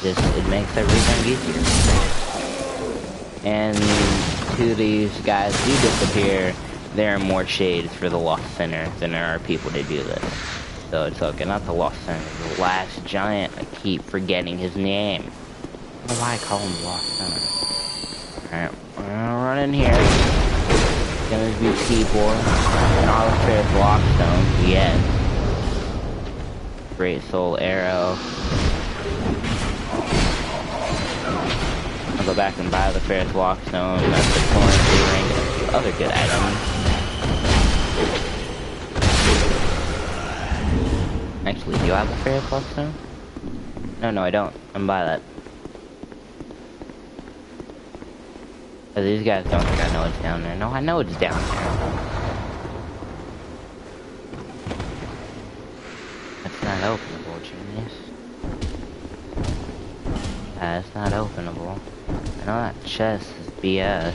It makes everything easier. And to these guys who disappear, there are more shades for the Lost Center than there are people to do this. So it's okay, not the Lost Center, the last giant. I keep forgetting his name. I don't know why I call him the Lost Center. Alright, I'm gonna run in here. It's gonna be people. And all the Ferris Lockstones, yes. Great Soul Arrow. I'll go back and buy the Ferris Lockstone, that's the currency ring, and a few other good items. Actually, do you have the Ferris Lockstone? No, I don't. I'm gonna buy that. Oh, these guys don't think I know it's down there. No, I know it's down there. That's not openable, genius. It's not openable. I know that chest is BS.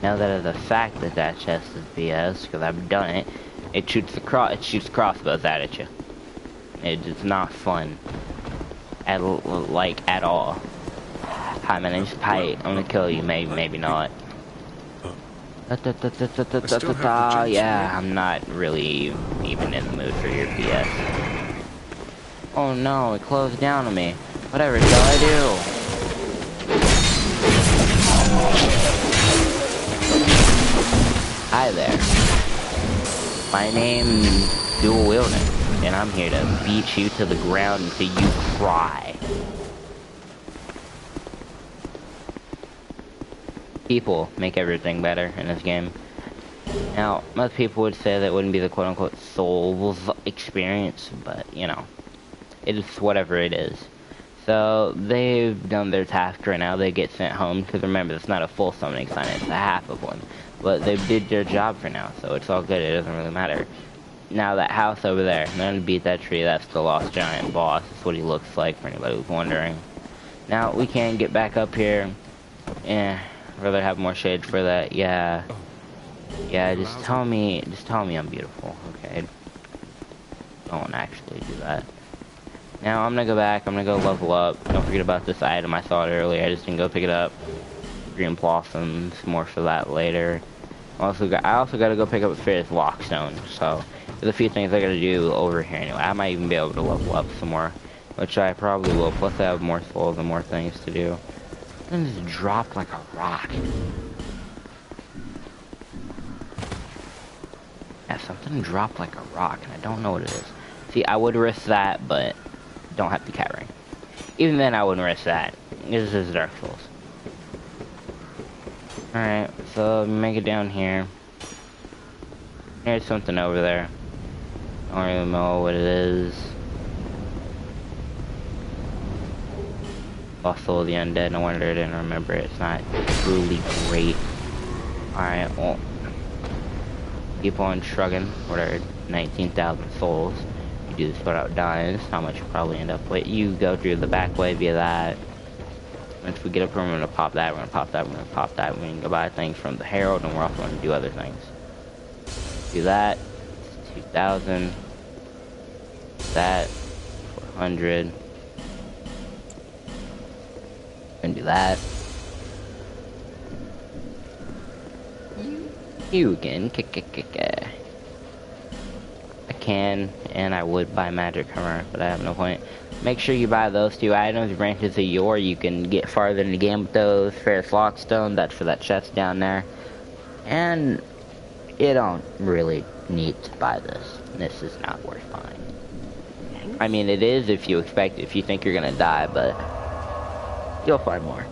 Now that the fact that that chest is BS, because I've done it, it shoots crossbows at you. It's not fun. At all. Hi, my name's Pite. I'm gonna kill you, maybe, maybe not. Yeah, I'm not really even in the mood for your BS. Oh no, it closed down on me. Whatever shall I do? Hi there. My name's Dual Wielding, and I'm here to beat you to the ground until you cry. People make everything better in this game. Now, most people would say that wouldn't be the quote-unquote Souls experience, but, you know, it's whatever it is. So, they've done their task right now. They get sent home, because remember, it's not a full summoning sign, it's a half of one. But they did their job for now, so it's all good, it doesn't really matter. Now, that house over there, I'm gonna beat that tree, that's the Lost Giant boss. That's what he looks like, for anybody who's wondering. Now, we can get back up here. I'd rather have more shade for that, yeah. Yeah, just tell me I'm beautiful, okay? Don't actually do that. Now, I'm gonna go back, I'm gonna go level up. Don't forget about this item I saw it earlier, I just didn't go pick it up. Green blossoms, more for that later. I also gotta go pick up a Fierce Lockstone, so there's a few things I gotta do over here anyway. I might even be able to level up some more, which I probably will, plus I have more souls and more things to do. It just dropped like a rock. Yeah, something dropped like a rock, and I don't know what it is. See, I would risk that, but don't have the cat ring. Even then, I wouldn't risk that. This is Dark Souls. Alright, so make it down here. There's something over there. Don't really know what it is. Lost Soul of the Undead, no wonder I didn't remember it. It's not truly great. Alright, well. Keep on shrugging. What are 19,000 souls? You do this without dying. This is how much you probably end up with. You go through the back way via that. Once we get up here, we're gonna pop that, we're gonna pop that, we're gonna pop that. We're gonna go buy things from the Herald, and we're also gonna do other things. Do that. 2,000. That. 400. And do that. You can I can, and I would buy Magic Hammer, but I have no point. Make sure you buy those two items. Branches of Yore, you can get farther in the game with those. Ferrous Lockstone, that's for that chest down there. And you don't really need to buy this. This is not worth buying. I mean, it is if you think you're gonna die, but you'll find more.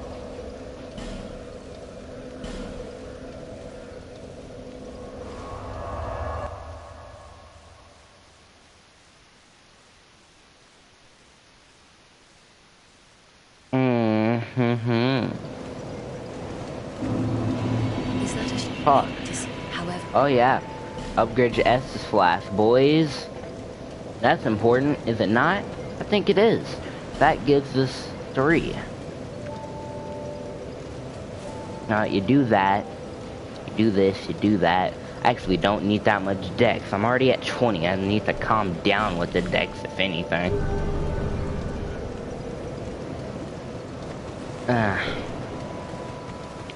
Huh. Oh yeah. Upgrade your Estus Flask, boys. That's important, is it not? I think it is. That gives us 3. Now you do that. You do this, you do that. I actually don't need that much dex. I'm already at 20. I need to calm down with the dex, if anything.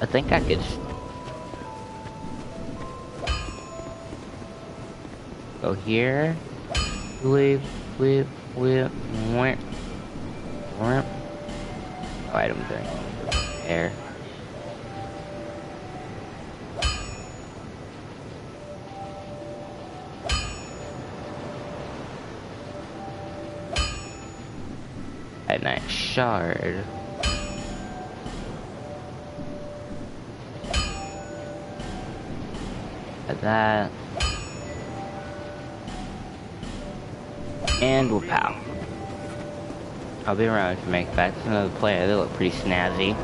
I think I could go here. Whip. Item thing. There. A nice shard. Like that. And we'll pow. I'll be around if you make back to another player. They look pretty snazzy.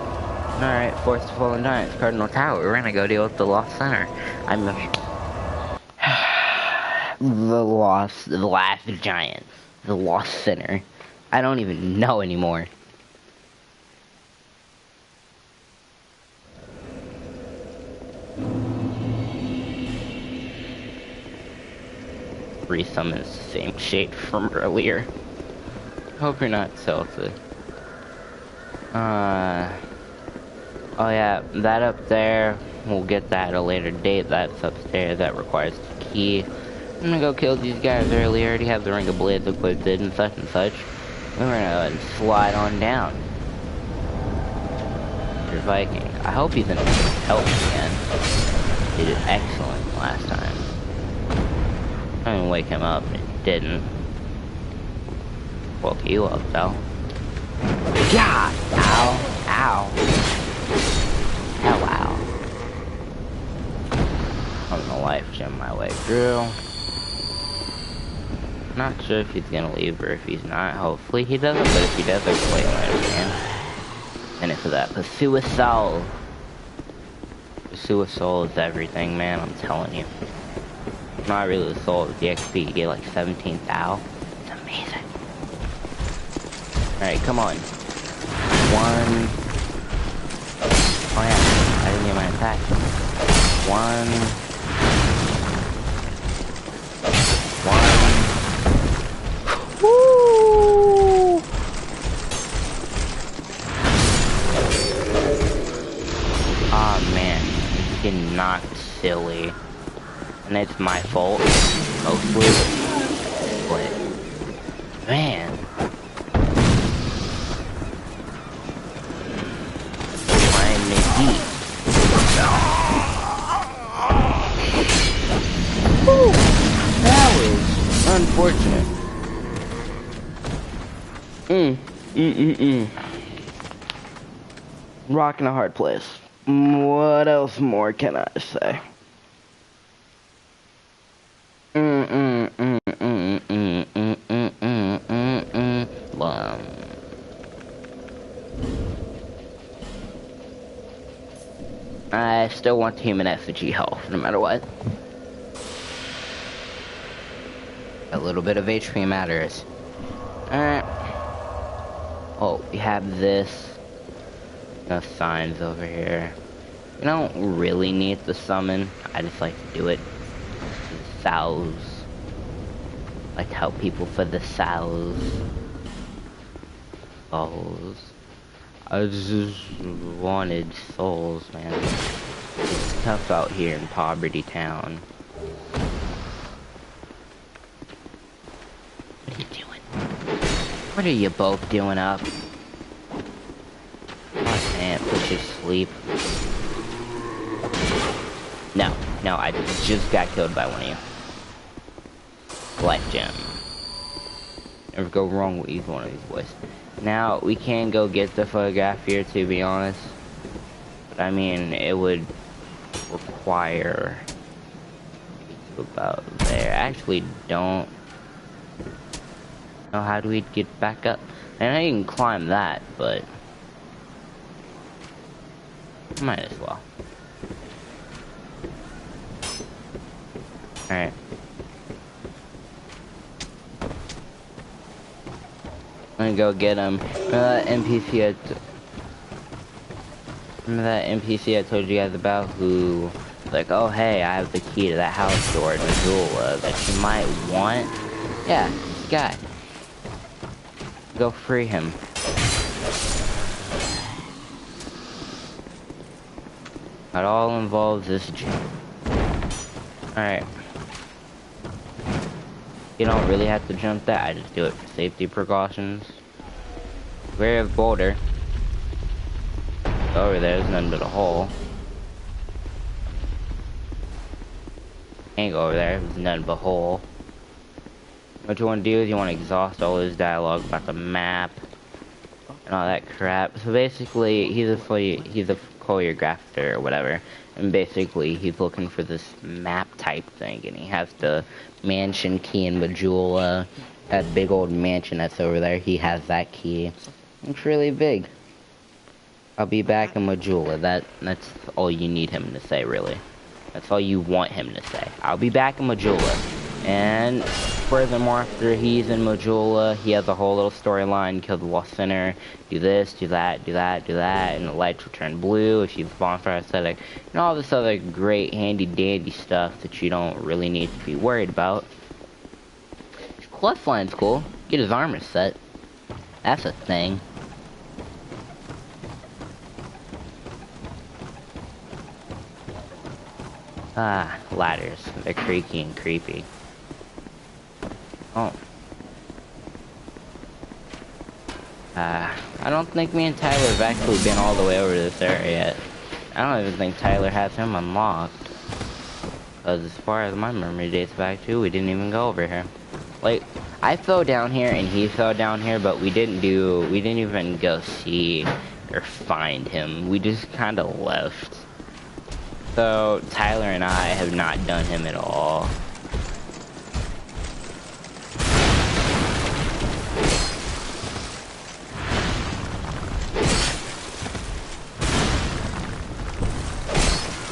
Alright, Force of Fallen Giants, Cardinal Tower. We're gonna go deal with the Lost Center. The Last Giant. The Lost Center. I don't even know anymore. Resummons the same shape from earlier. Hope you're not selfish. Oh yeah, that up there, we'll get that at a later date. That's upstairs, that requires the key. I'm gonna go kill these guys early. I already have the Ring of Blades equipped and such and such. We're gonna go ahead and slide on down. Mr. Viking. I hope he's gonna help me again. He did excellent last time. I didn't wake him up, and it didn't. Woke you up though. Yeah! Ow! Ow! Ow! Ow! I'm gonna life gem my way through. Not sure if he's gonna leave or if he's not. Hopefully he doesn't, but if he does, I'll play him later again. And for that, pursue a soul. Pursue a soul is everything, man. I'm telling you. Not really the soul, the XP. You get like 17 thou. It's amazing. Alright, come on. One. Oh yeah, I didn't get my attack. One. Woo! Oh man, he's getting knocked silly. And it's my fault, mostly. But, man. Whew, that was unfortunate. Rock in a hard place. What else more can I say? I still want human effigy health, no matter what. A little bit of HP matters. Alright. Oh, we have this. No signs over here. We don't really need to summon. I just like to do it. Sows. Like to help people for the sows. Souls. I just wanted souls, man. It's tough out here in Poverty Town. What are you doing? What are you both doing up? Oh man, push you sleep. No, I just got killed by one of you. Life gem. Never go wrong with either one of these boys. Now, we can go get the photograph here, to be honest. But, I mean, it would require about there. I actually don't know how do we get back up. And I can climb that, but might as well. Alright. I'm gonna go get him. Remember that NPC I told you guys about who was like, oh hey, I have the key to that house door in Missoula that you might want? Yeah, this guy. Go free him. It all involves this gym. Alright. You don't really have to jump that, I just do it for safety precautions. Beware of boulder. Over there's none but a hole. Can't go over there, there's none but a hole. What you want to do is you want to exhaust all his dialogue about the map and all that crap. So basically, he's a choreographer or whatever, and basically he's looking for this map type thing, and he has the mansion key in Majula, that big old mansion that's over there. He has that key. It's really big. I'll be back in Majula. That's all you need him to say, really. That's all you want him to say. I'll be back in Majula. And furthermore, after he's in Majula, he has a whole little storyline, kill the Lost Center, do this, do that, do that, do that, and the lights will turn blue, achieve the bonfire aesthetic, and all this other great handy dandy stuff that you don't really need to be worried about. His quest line's cool. Get his armor set. That's a thing. Ah, ladders. They're creaky and creepy. Oh. I don't think me and Tyler have actually been all the way over to this area yet. I don't even think Tyler has him unlocked. Because as far as my memory dates back to, we didn't even go over here. Like, I fell down here and he fell down here, but we didn't even go see or find him. We just kind of left. So, Tyler and I have not done him at all.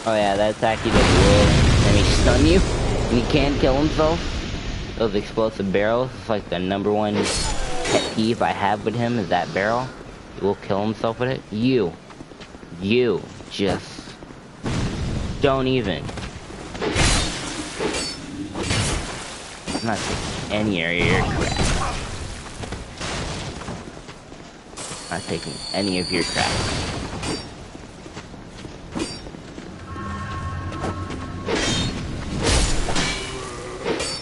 Oh yeah, that attack he does will. And he stun you, and he can kill himself. Those explosive barrels, it's like the #1 pet peeve I have with him is that barrel. He will kill himself with it. You just don't even. I'm not taking any of your crap. I'm not taking any of your crap.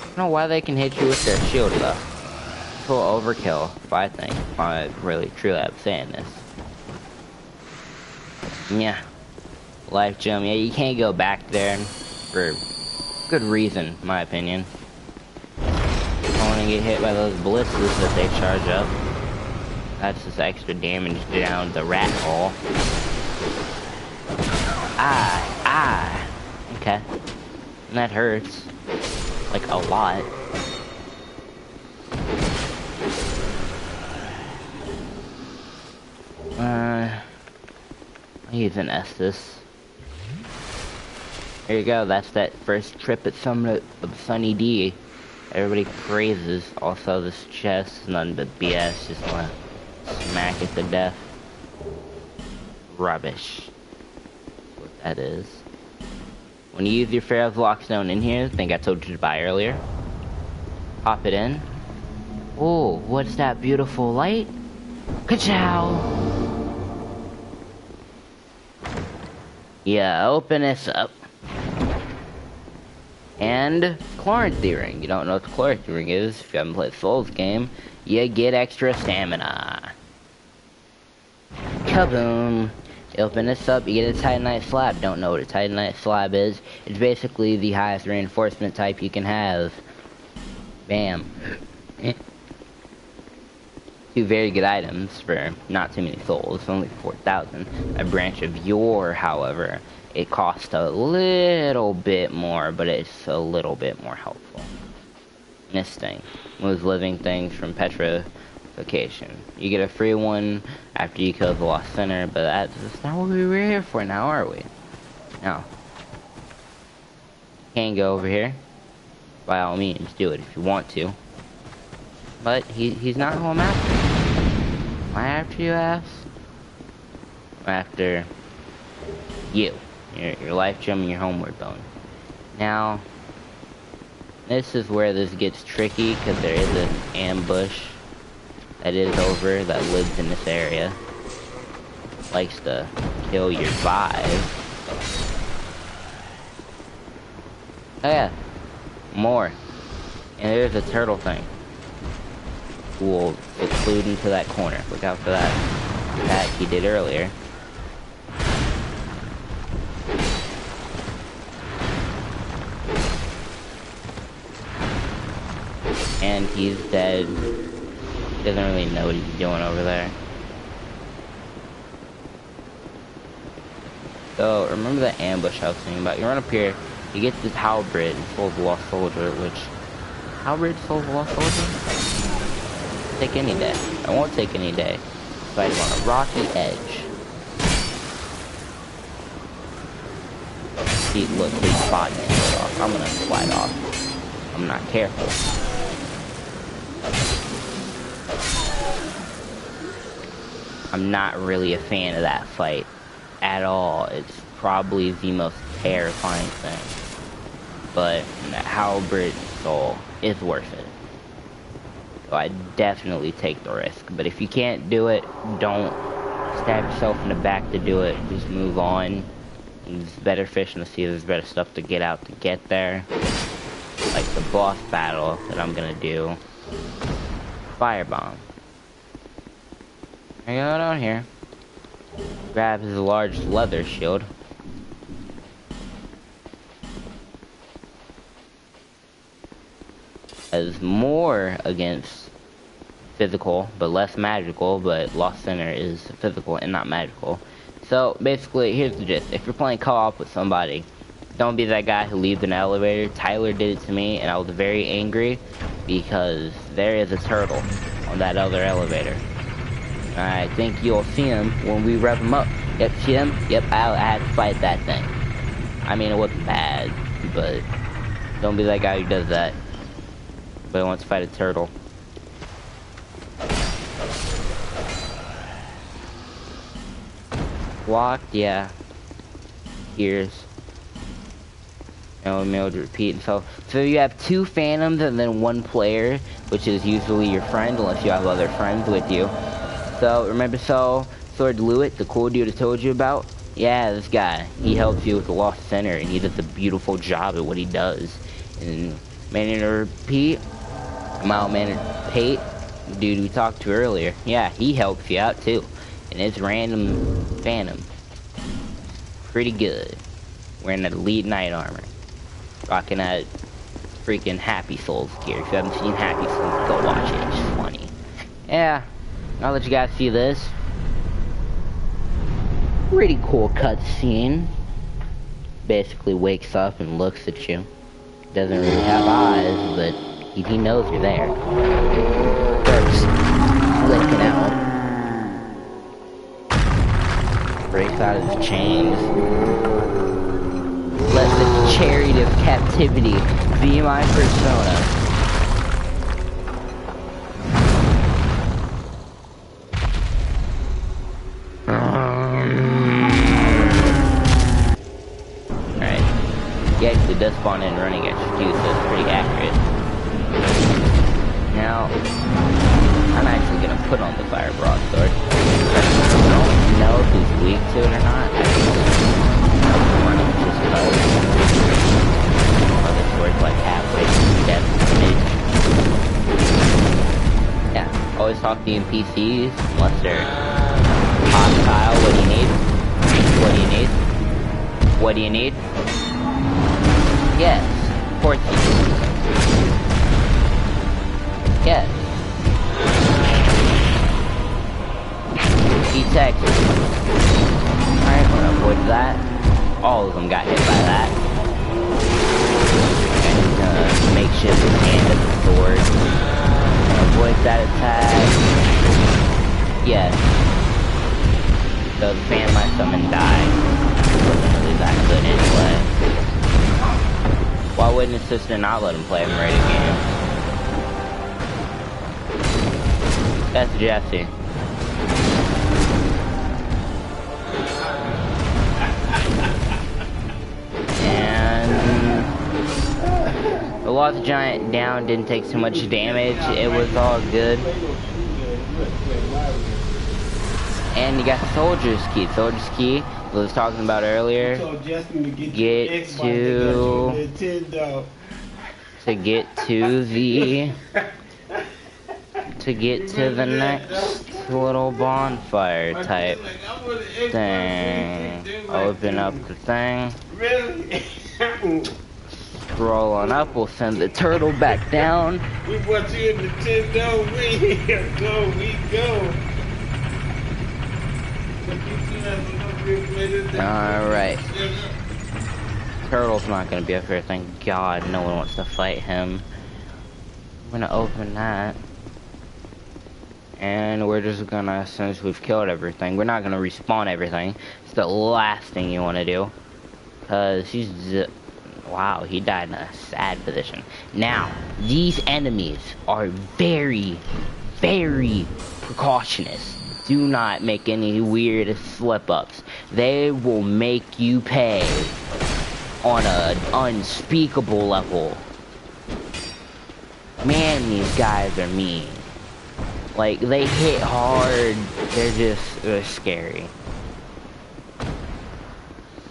I don't know why they can hit you with their shield though. It's a little overkill, if I think. If I really truly am saying this. Yeah. Life gem, yeah, you can't go back there for good reason, in my opinion. I don't want to get hit by those ballistas that they charge up. That's just extra damage down the rat hole. Ah. Okay. And that hurts. Like a lot. I'll use an Estus. There you go, that's that first trip at Summit of Sunny D. Everybody praises. Also, this chest is nothing but BS. Just wanna smack it to death. Rubbish. That's what that is. When you use your Pharaoh's Lockstone in here, I think I told you to buy earlier. Pop it in. Oh, what's that beautiful light? Ka-chow! Yeah, open this up. And Chloranthy Ring. You don't know what the Chloranthy Ring is if you haven't played Souls game. You get extra stamina. Kaboom! You open this up, you get a Titanite slab. Don't know what a Titanite slab is. It's basically the highest reinforcement type you can have. Bam. Two very good items for not too many souls. Only 4,000. A branch of yore, however, it costs a little bit more, but it's a little bit more helpful. This thing moves living things from petrification. You get a free one after you kill the Lost Center, but that's not what we were here for now, are we? No. Can't go over here. By all means, do it if you want to. But he's not who I'm after. Am I after you, ass? I'm after you. Your life gem and your homeward bone. Now, this is where this gets tricky, because there is an ambush that is over that lives in this area. Likes to kill your vibe. Oh yeah, more. And there's a turtle thing. Will seclude into that corner. Look out for that attack he did earlier. And he's dead. Doesn't really know what he's doing over there. So, remember the ambush I was thinking about? You run up here, you get this halberd, Soul of the Lost Soldier, which... Halberd, Soul of the Lost Soldier? Take any day. I won't take any day. Fight him on a rocky edge. See, look, his body is off. I'm gonna slide off. I'm not careful. I'm not really a fan of that fight at all. It's probably the most terrifying thing. But that halberd soul is worth it. So I definitely take the risk. But if you can't do it, don't stab yourself in the back to do it. Just move on. There's better fish in the sea, there's better stuff to get out to get there. Like the boss battle that I'm gonna do. Firebomb. I go down here. Grab his large leather shield. As more against physical, but less magical, but Lost Center is physical and not magical. So basically, here's the gist. If you're playing co-op with somebody, don't be that guy who leaves an elevator. Tyler did it to me, and I was very angry because there is a turtle on that other elevator. I think you'll see him when we rev him up. Yep, see him? Yep, I had to fight that thing. I mean, it wasn't bad, but don't be that guy who does that. But wants to fight a turtle. Blocked, yeah. Ears. No able to repeat himself. So you have 2 phantoms and then 1 player, which is usually your friend, unless you have other friends with you. So remember Sword Lewitt, the cool dude I told you about? Yeah, this guy. He helps you with the Lost Center, and he does a beautiful job at what he does. And Manning to repeat, Mild Mannered Pate, the dude we talked to earlier. Yeah, he helps you out too. And it's random phantom. Pretty good. Wearing that elite knight armor. Rocking that freaking Happy Souls gear. If you haven't seen Happy Souls, go watch it. It's funny. Yeah. I'll let you guys see this. Pretty cool cutscene. Basically wakes up and looks at you. Doesn't really have eyes, but he knows you're there. Starts flicking out. Breaks out of his chains. Let the chariot of captivity be my persona. Alright. He actually does spawn in running extra too, so it's pretty accurate. Now, I'm actually gonna put on the fire broadsword. I don't know if he's weak to it or not. I don't running just because other swords like halfway to death. Yeah, always talk to NPCs unless they're hostile. What do you need? What do you need? What do you need? Yes, of course you do. Yes. Texas. Alright, I'm gonna avoid that. All of them got hit by that. And makeshift hand of the sword. Avoid that attack. Yes. So the fan might summon die. Wasn't really that good anyway. Why wouldn't his sister not let him play him right again? That's Jesse. The Lost Giant down, didn't take too much damage, it was all good. And you got Soldier's Key. Soldier's Key, I was talking about earlier. Get to the next little bonfire type thing. Open up the thing. Scroll on up, we'll send the turtle back down. We want you in the Nintendo. We go. Alright. Turtle's not gonna be up here, thank God. No one wants to fight him. I'm gonna open that. And we're just gonna, since we've killed everything, we're not gonna respawn everything. It's the last thing you wanna do. Cause he's, wow, he died in a sad position. Now, these enemies are very, very precautious. Do not make any weird slip-ups. They will make you pay on an unspeakable level. Man, these guys are mean. Like, they hit hard. They're scary.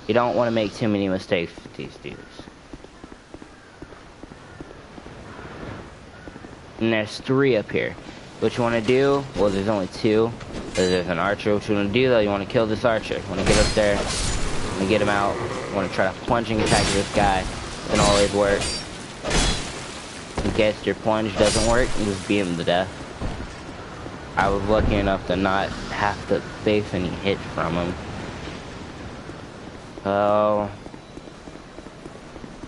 You don't want to make too many mistakes with these dudes. And there's 3 up here. What you want to do, well, there's only 2. There's an archer. What you want to do, though, you want to kill this archer. You want to get up there, you want to get him out. You want to try to plunging attack this guy. Doesn't always work. In case your plunge doesn't work, you just beat him to death. I was lucky enough to not have to face any hits from him. So,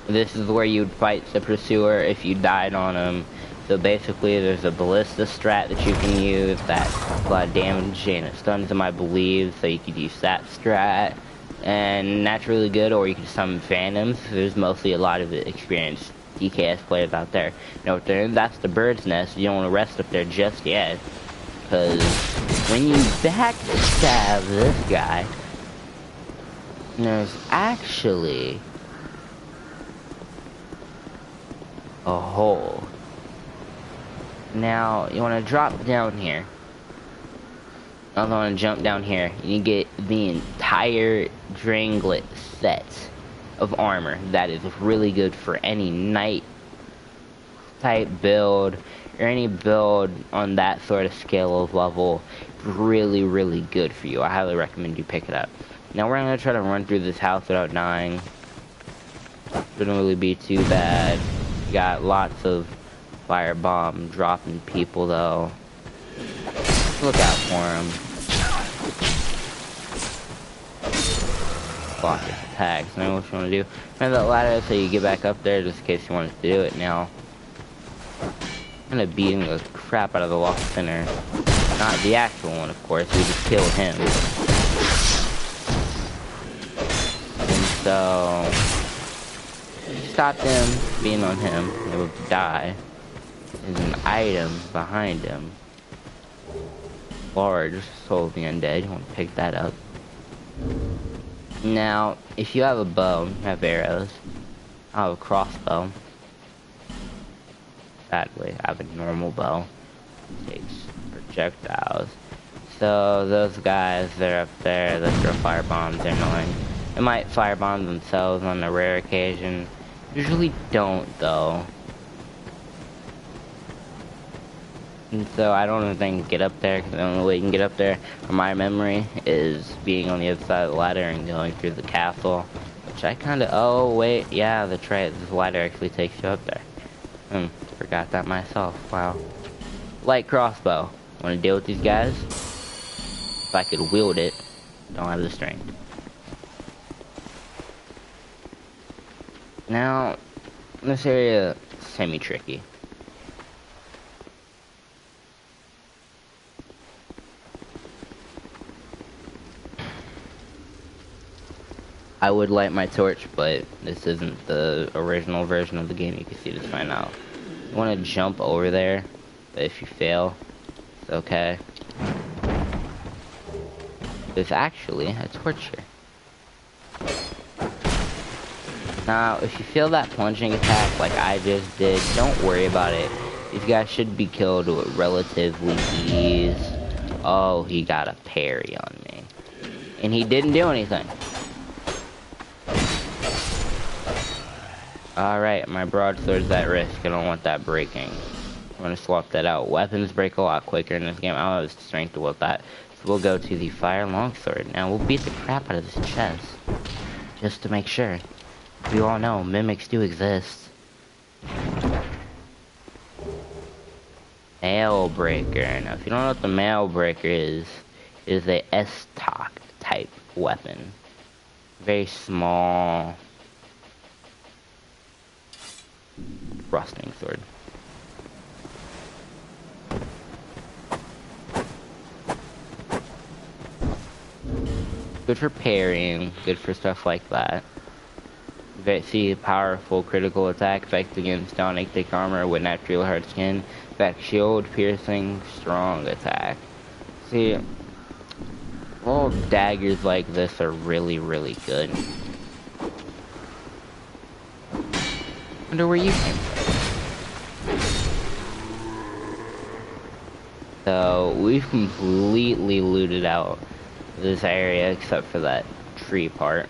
this is where you'd fight the pursuer if you died on him. So basically, there's a ballista strat that you can use that a lot of damage and it stuns them, I believe. So you could use that strat, and that's really good. Or you could summon phantoms. There's mostly a lot of experienced DKS players out there. You know what they're in? That's the bird's nest. You don't want to rest up there just yet, because when you backstab this guy, there's actually a hole. Now, you want to drop down here. I don't want to jump down here. You get the entire Dranglet set of armor. That is really good for any knight type build, or any build on that sort of scale of level. Really, really good for you. I highly recommend you pick it up. Now, we're going to try to run through this house without dying. Shouldn't really be too bad. You got lots of firebomb dropping people, though. Look out for him. Block his attacks. Now what you want to do? Remember that ladder so you get back up there just in case you want to do it. Now, I'm gonna beat the crap out of the lost center. Not the actual one, of course. We just killed him. And so, stop them being on him. They would die. There's an item behind him. Large Soul of the Undead. You want to pick that up. Now, if you have a bow, you have arrows. I have a crossbow. Sadly, I have a normal bow. It takes projectiles. So those guys, they're up there. They throw firebombs. They're annoying. They might firebomb themselves on a rare occasion. Usually don't, though. And so I don't even think get up there, because the only way you can get up there, from my memory, is being on the other side of the ladder and going through the castle. Which I kind of, oh wait, yeah, that's right, this ladder actually takes you up there. Forgot that myself, wow. Light crossbow. Want to deal with these guys? If I could wield it, don't have the strength. Now, this area is semi-tricky. I would light my torch, but this isn't the original version of the game. You can see this fine out. You want to jump over there, but if you fail, it's okay. There's actually a torch here. Now, if you feel that plunging attack like I just did, don't worry about it. These guys should be killed with relatively ease. Oh, he got a parry on me. And he didn't do anything. Alright, my broadsword's at risk. I don't want that breaking. I'm gonna swap that out. Weapons break a lot quicker in this game. I don't have the strength to whip that. So we'll go to the fire longsword. Now we'll beat the crap out of this chest. Just to make sure. You all know, mimics do exist. Mail breaker. Now if you don't know what the mail breaker is, it is a S-Talk type weapon. Very small thrusting sword. Good for parrying, good for stuff like that. See, powerful critical attack, effect against non thick armor with natural hard skin. Effect shield, piercing, strong attack. See, all daggers like this are really, really good. Wonder where you came from. So, we've completely looted out this area except for that tree part.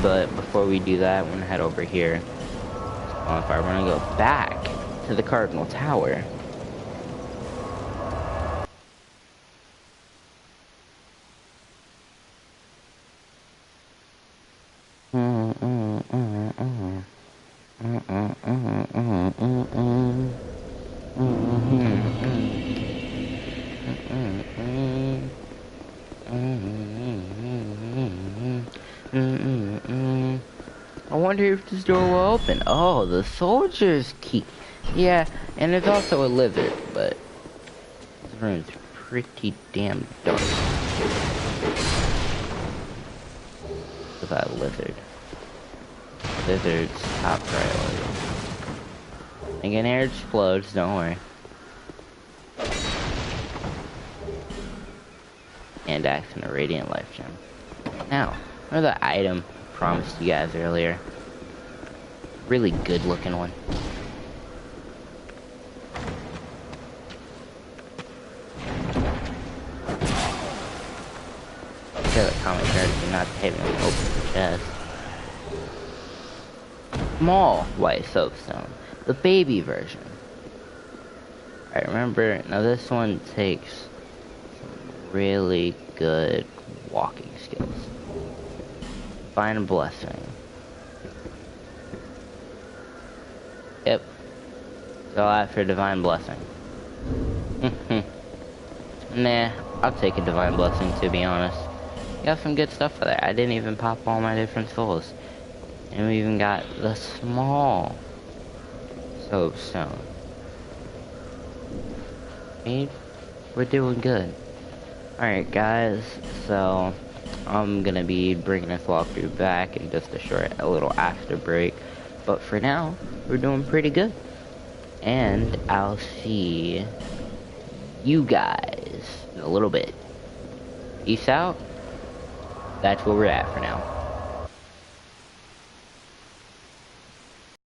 But before we do that, I'm gonna head over here. Bonfire. We're gonna go back to the Cardinal Tower. I wonder if this door will open. Oh, the soldier's key. Yeah, and there's also a lizard, but this room's pretty damn dark. Without a lizard. Lizard's top priority. Again, air explodes, don't worry. And acts in a radiant life gem. Now, remember the item I promised you guys earlier? Really good looking one. Tell the comic character not to hit me when I open the chest. Small white soapstone. The baby version. Alright, remember, now this one takes some really good walking skills. Find a blessing. Yep. So after divine blessing. Nah, I'll take a divine blessing, to be honest. Got some good stuff for that. I didn't even pop all my different souls. And we even got the small soapstone. And we're doing good. Alright guys, so I'm gonna be bringing this walkthrough back in just a little after break. But for now, we're doing pretty good. And I'll see you guys in a little bit. Peace out. That's where we're at for now.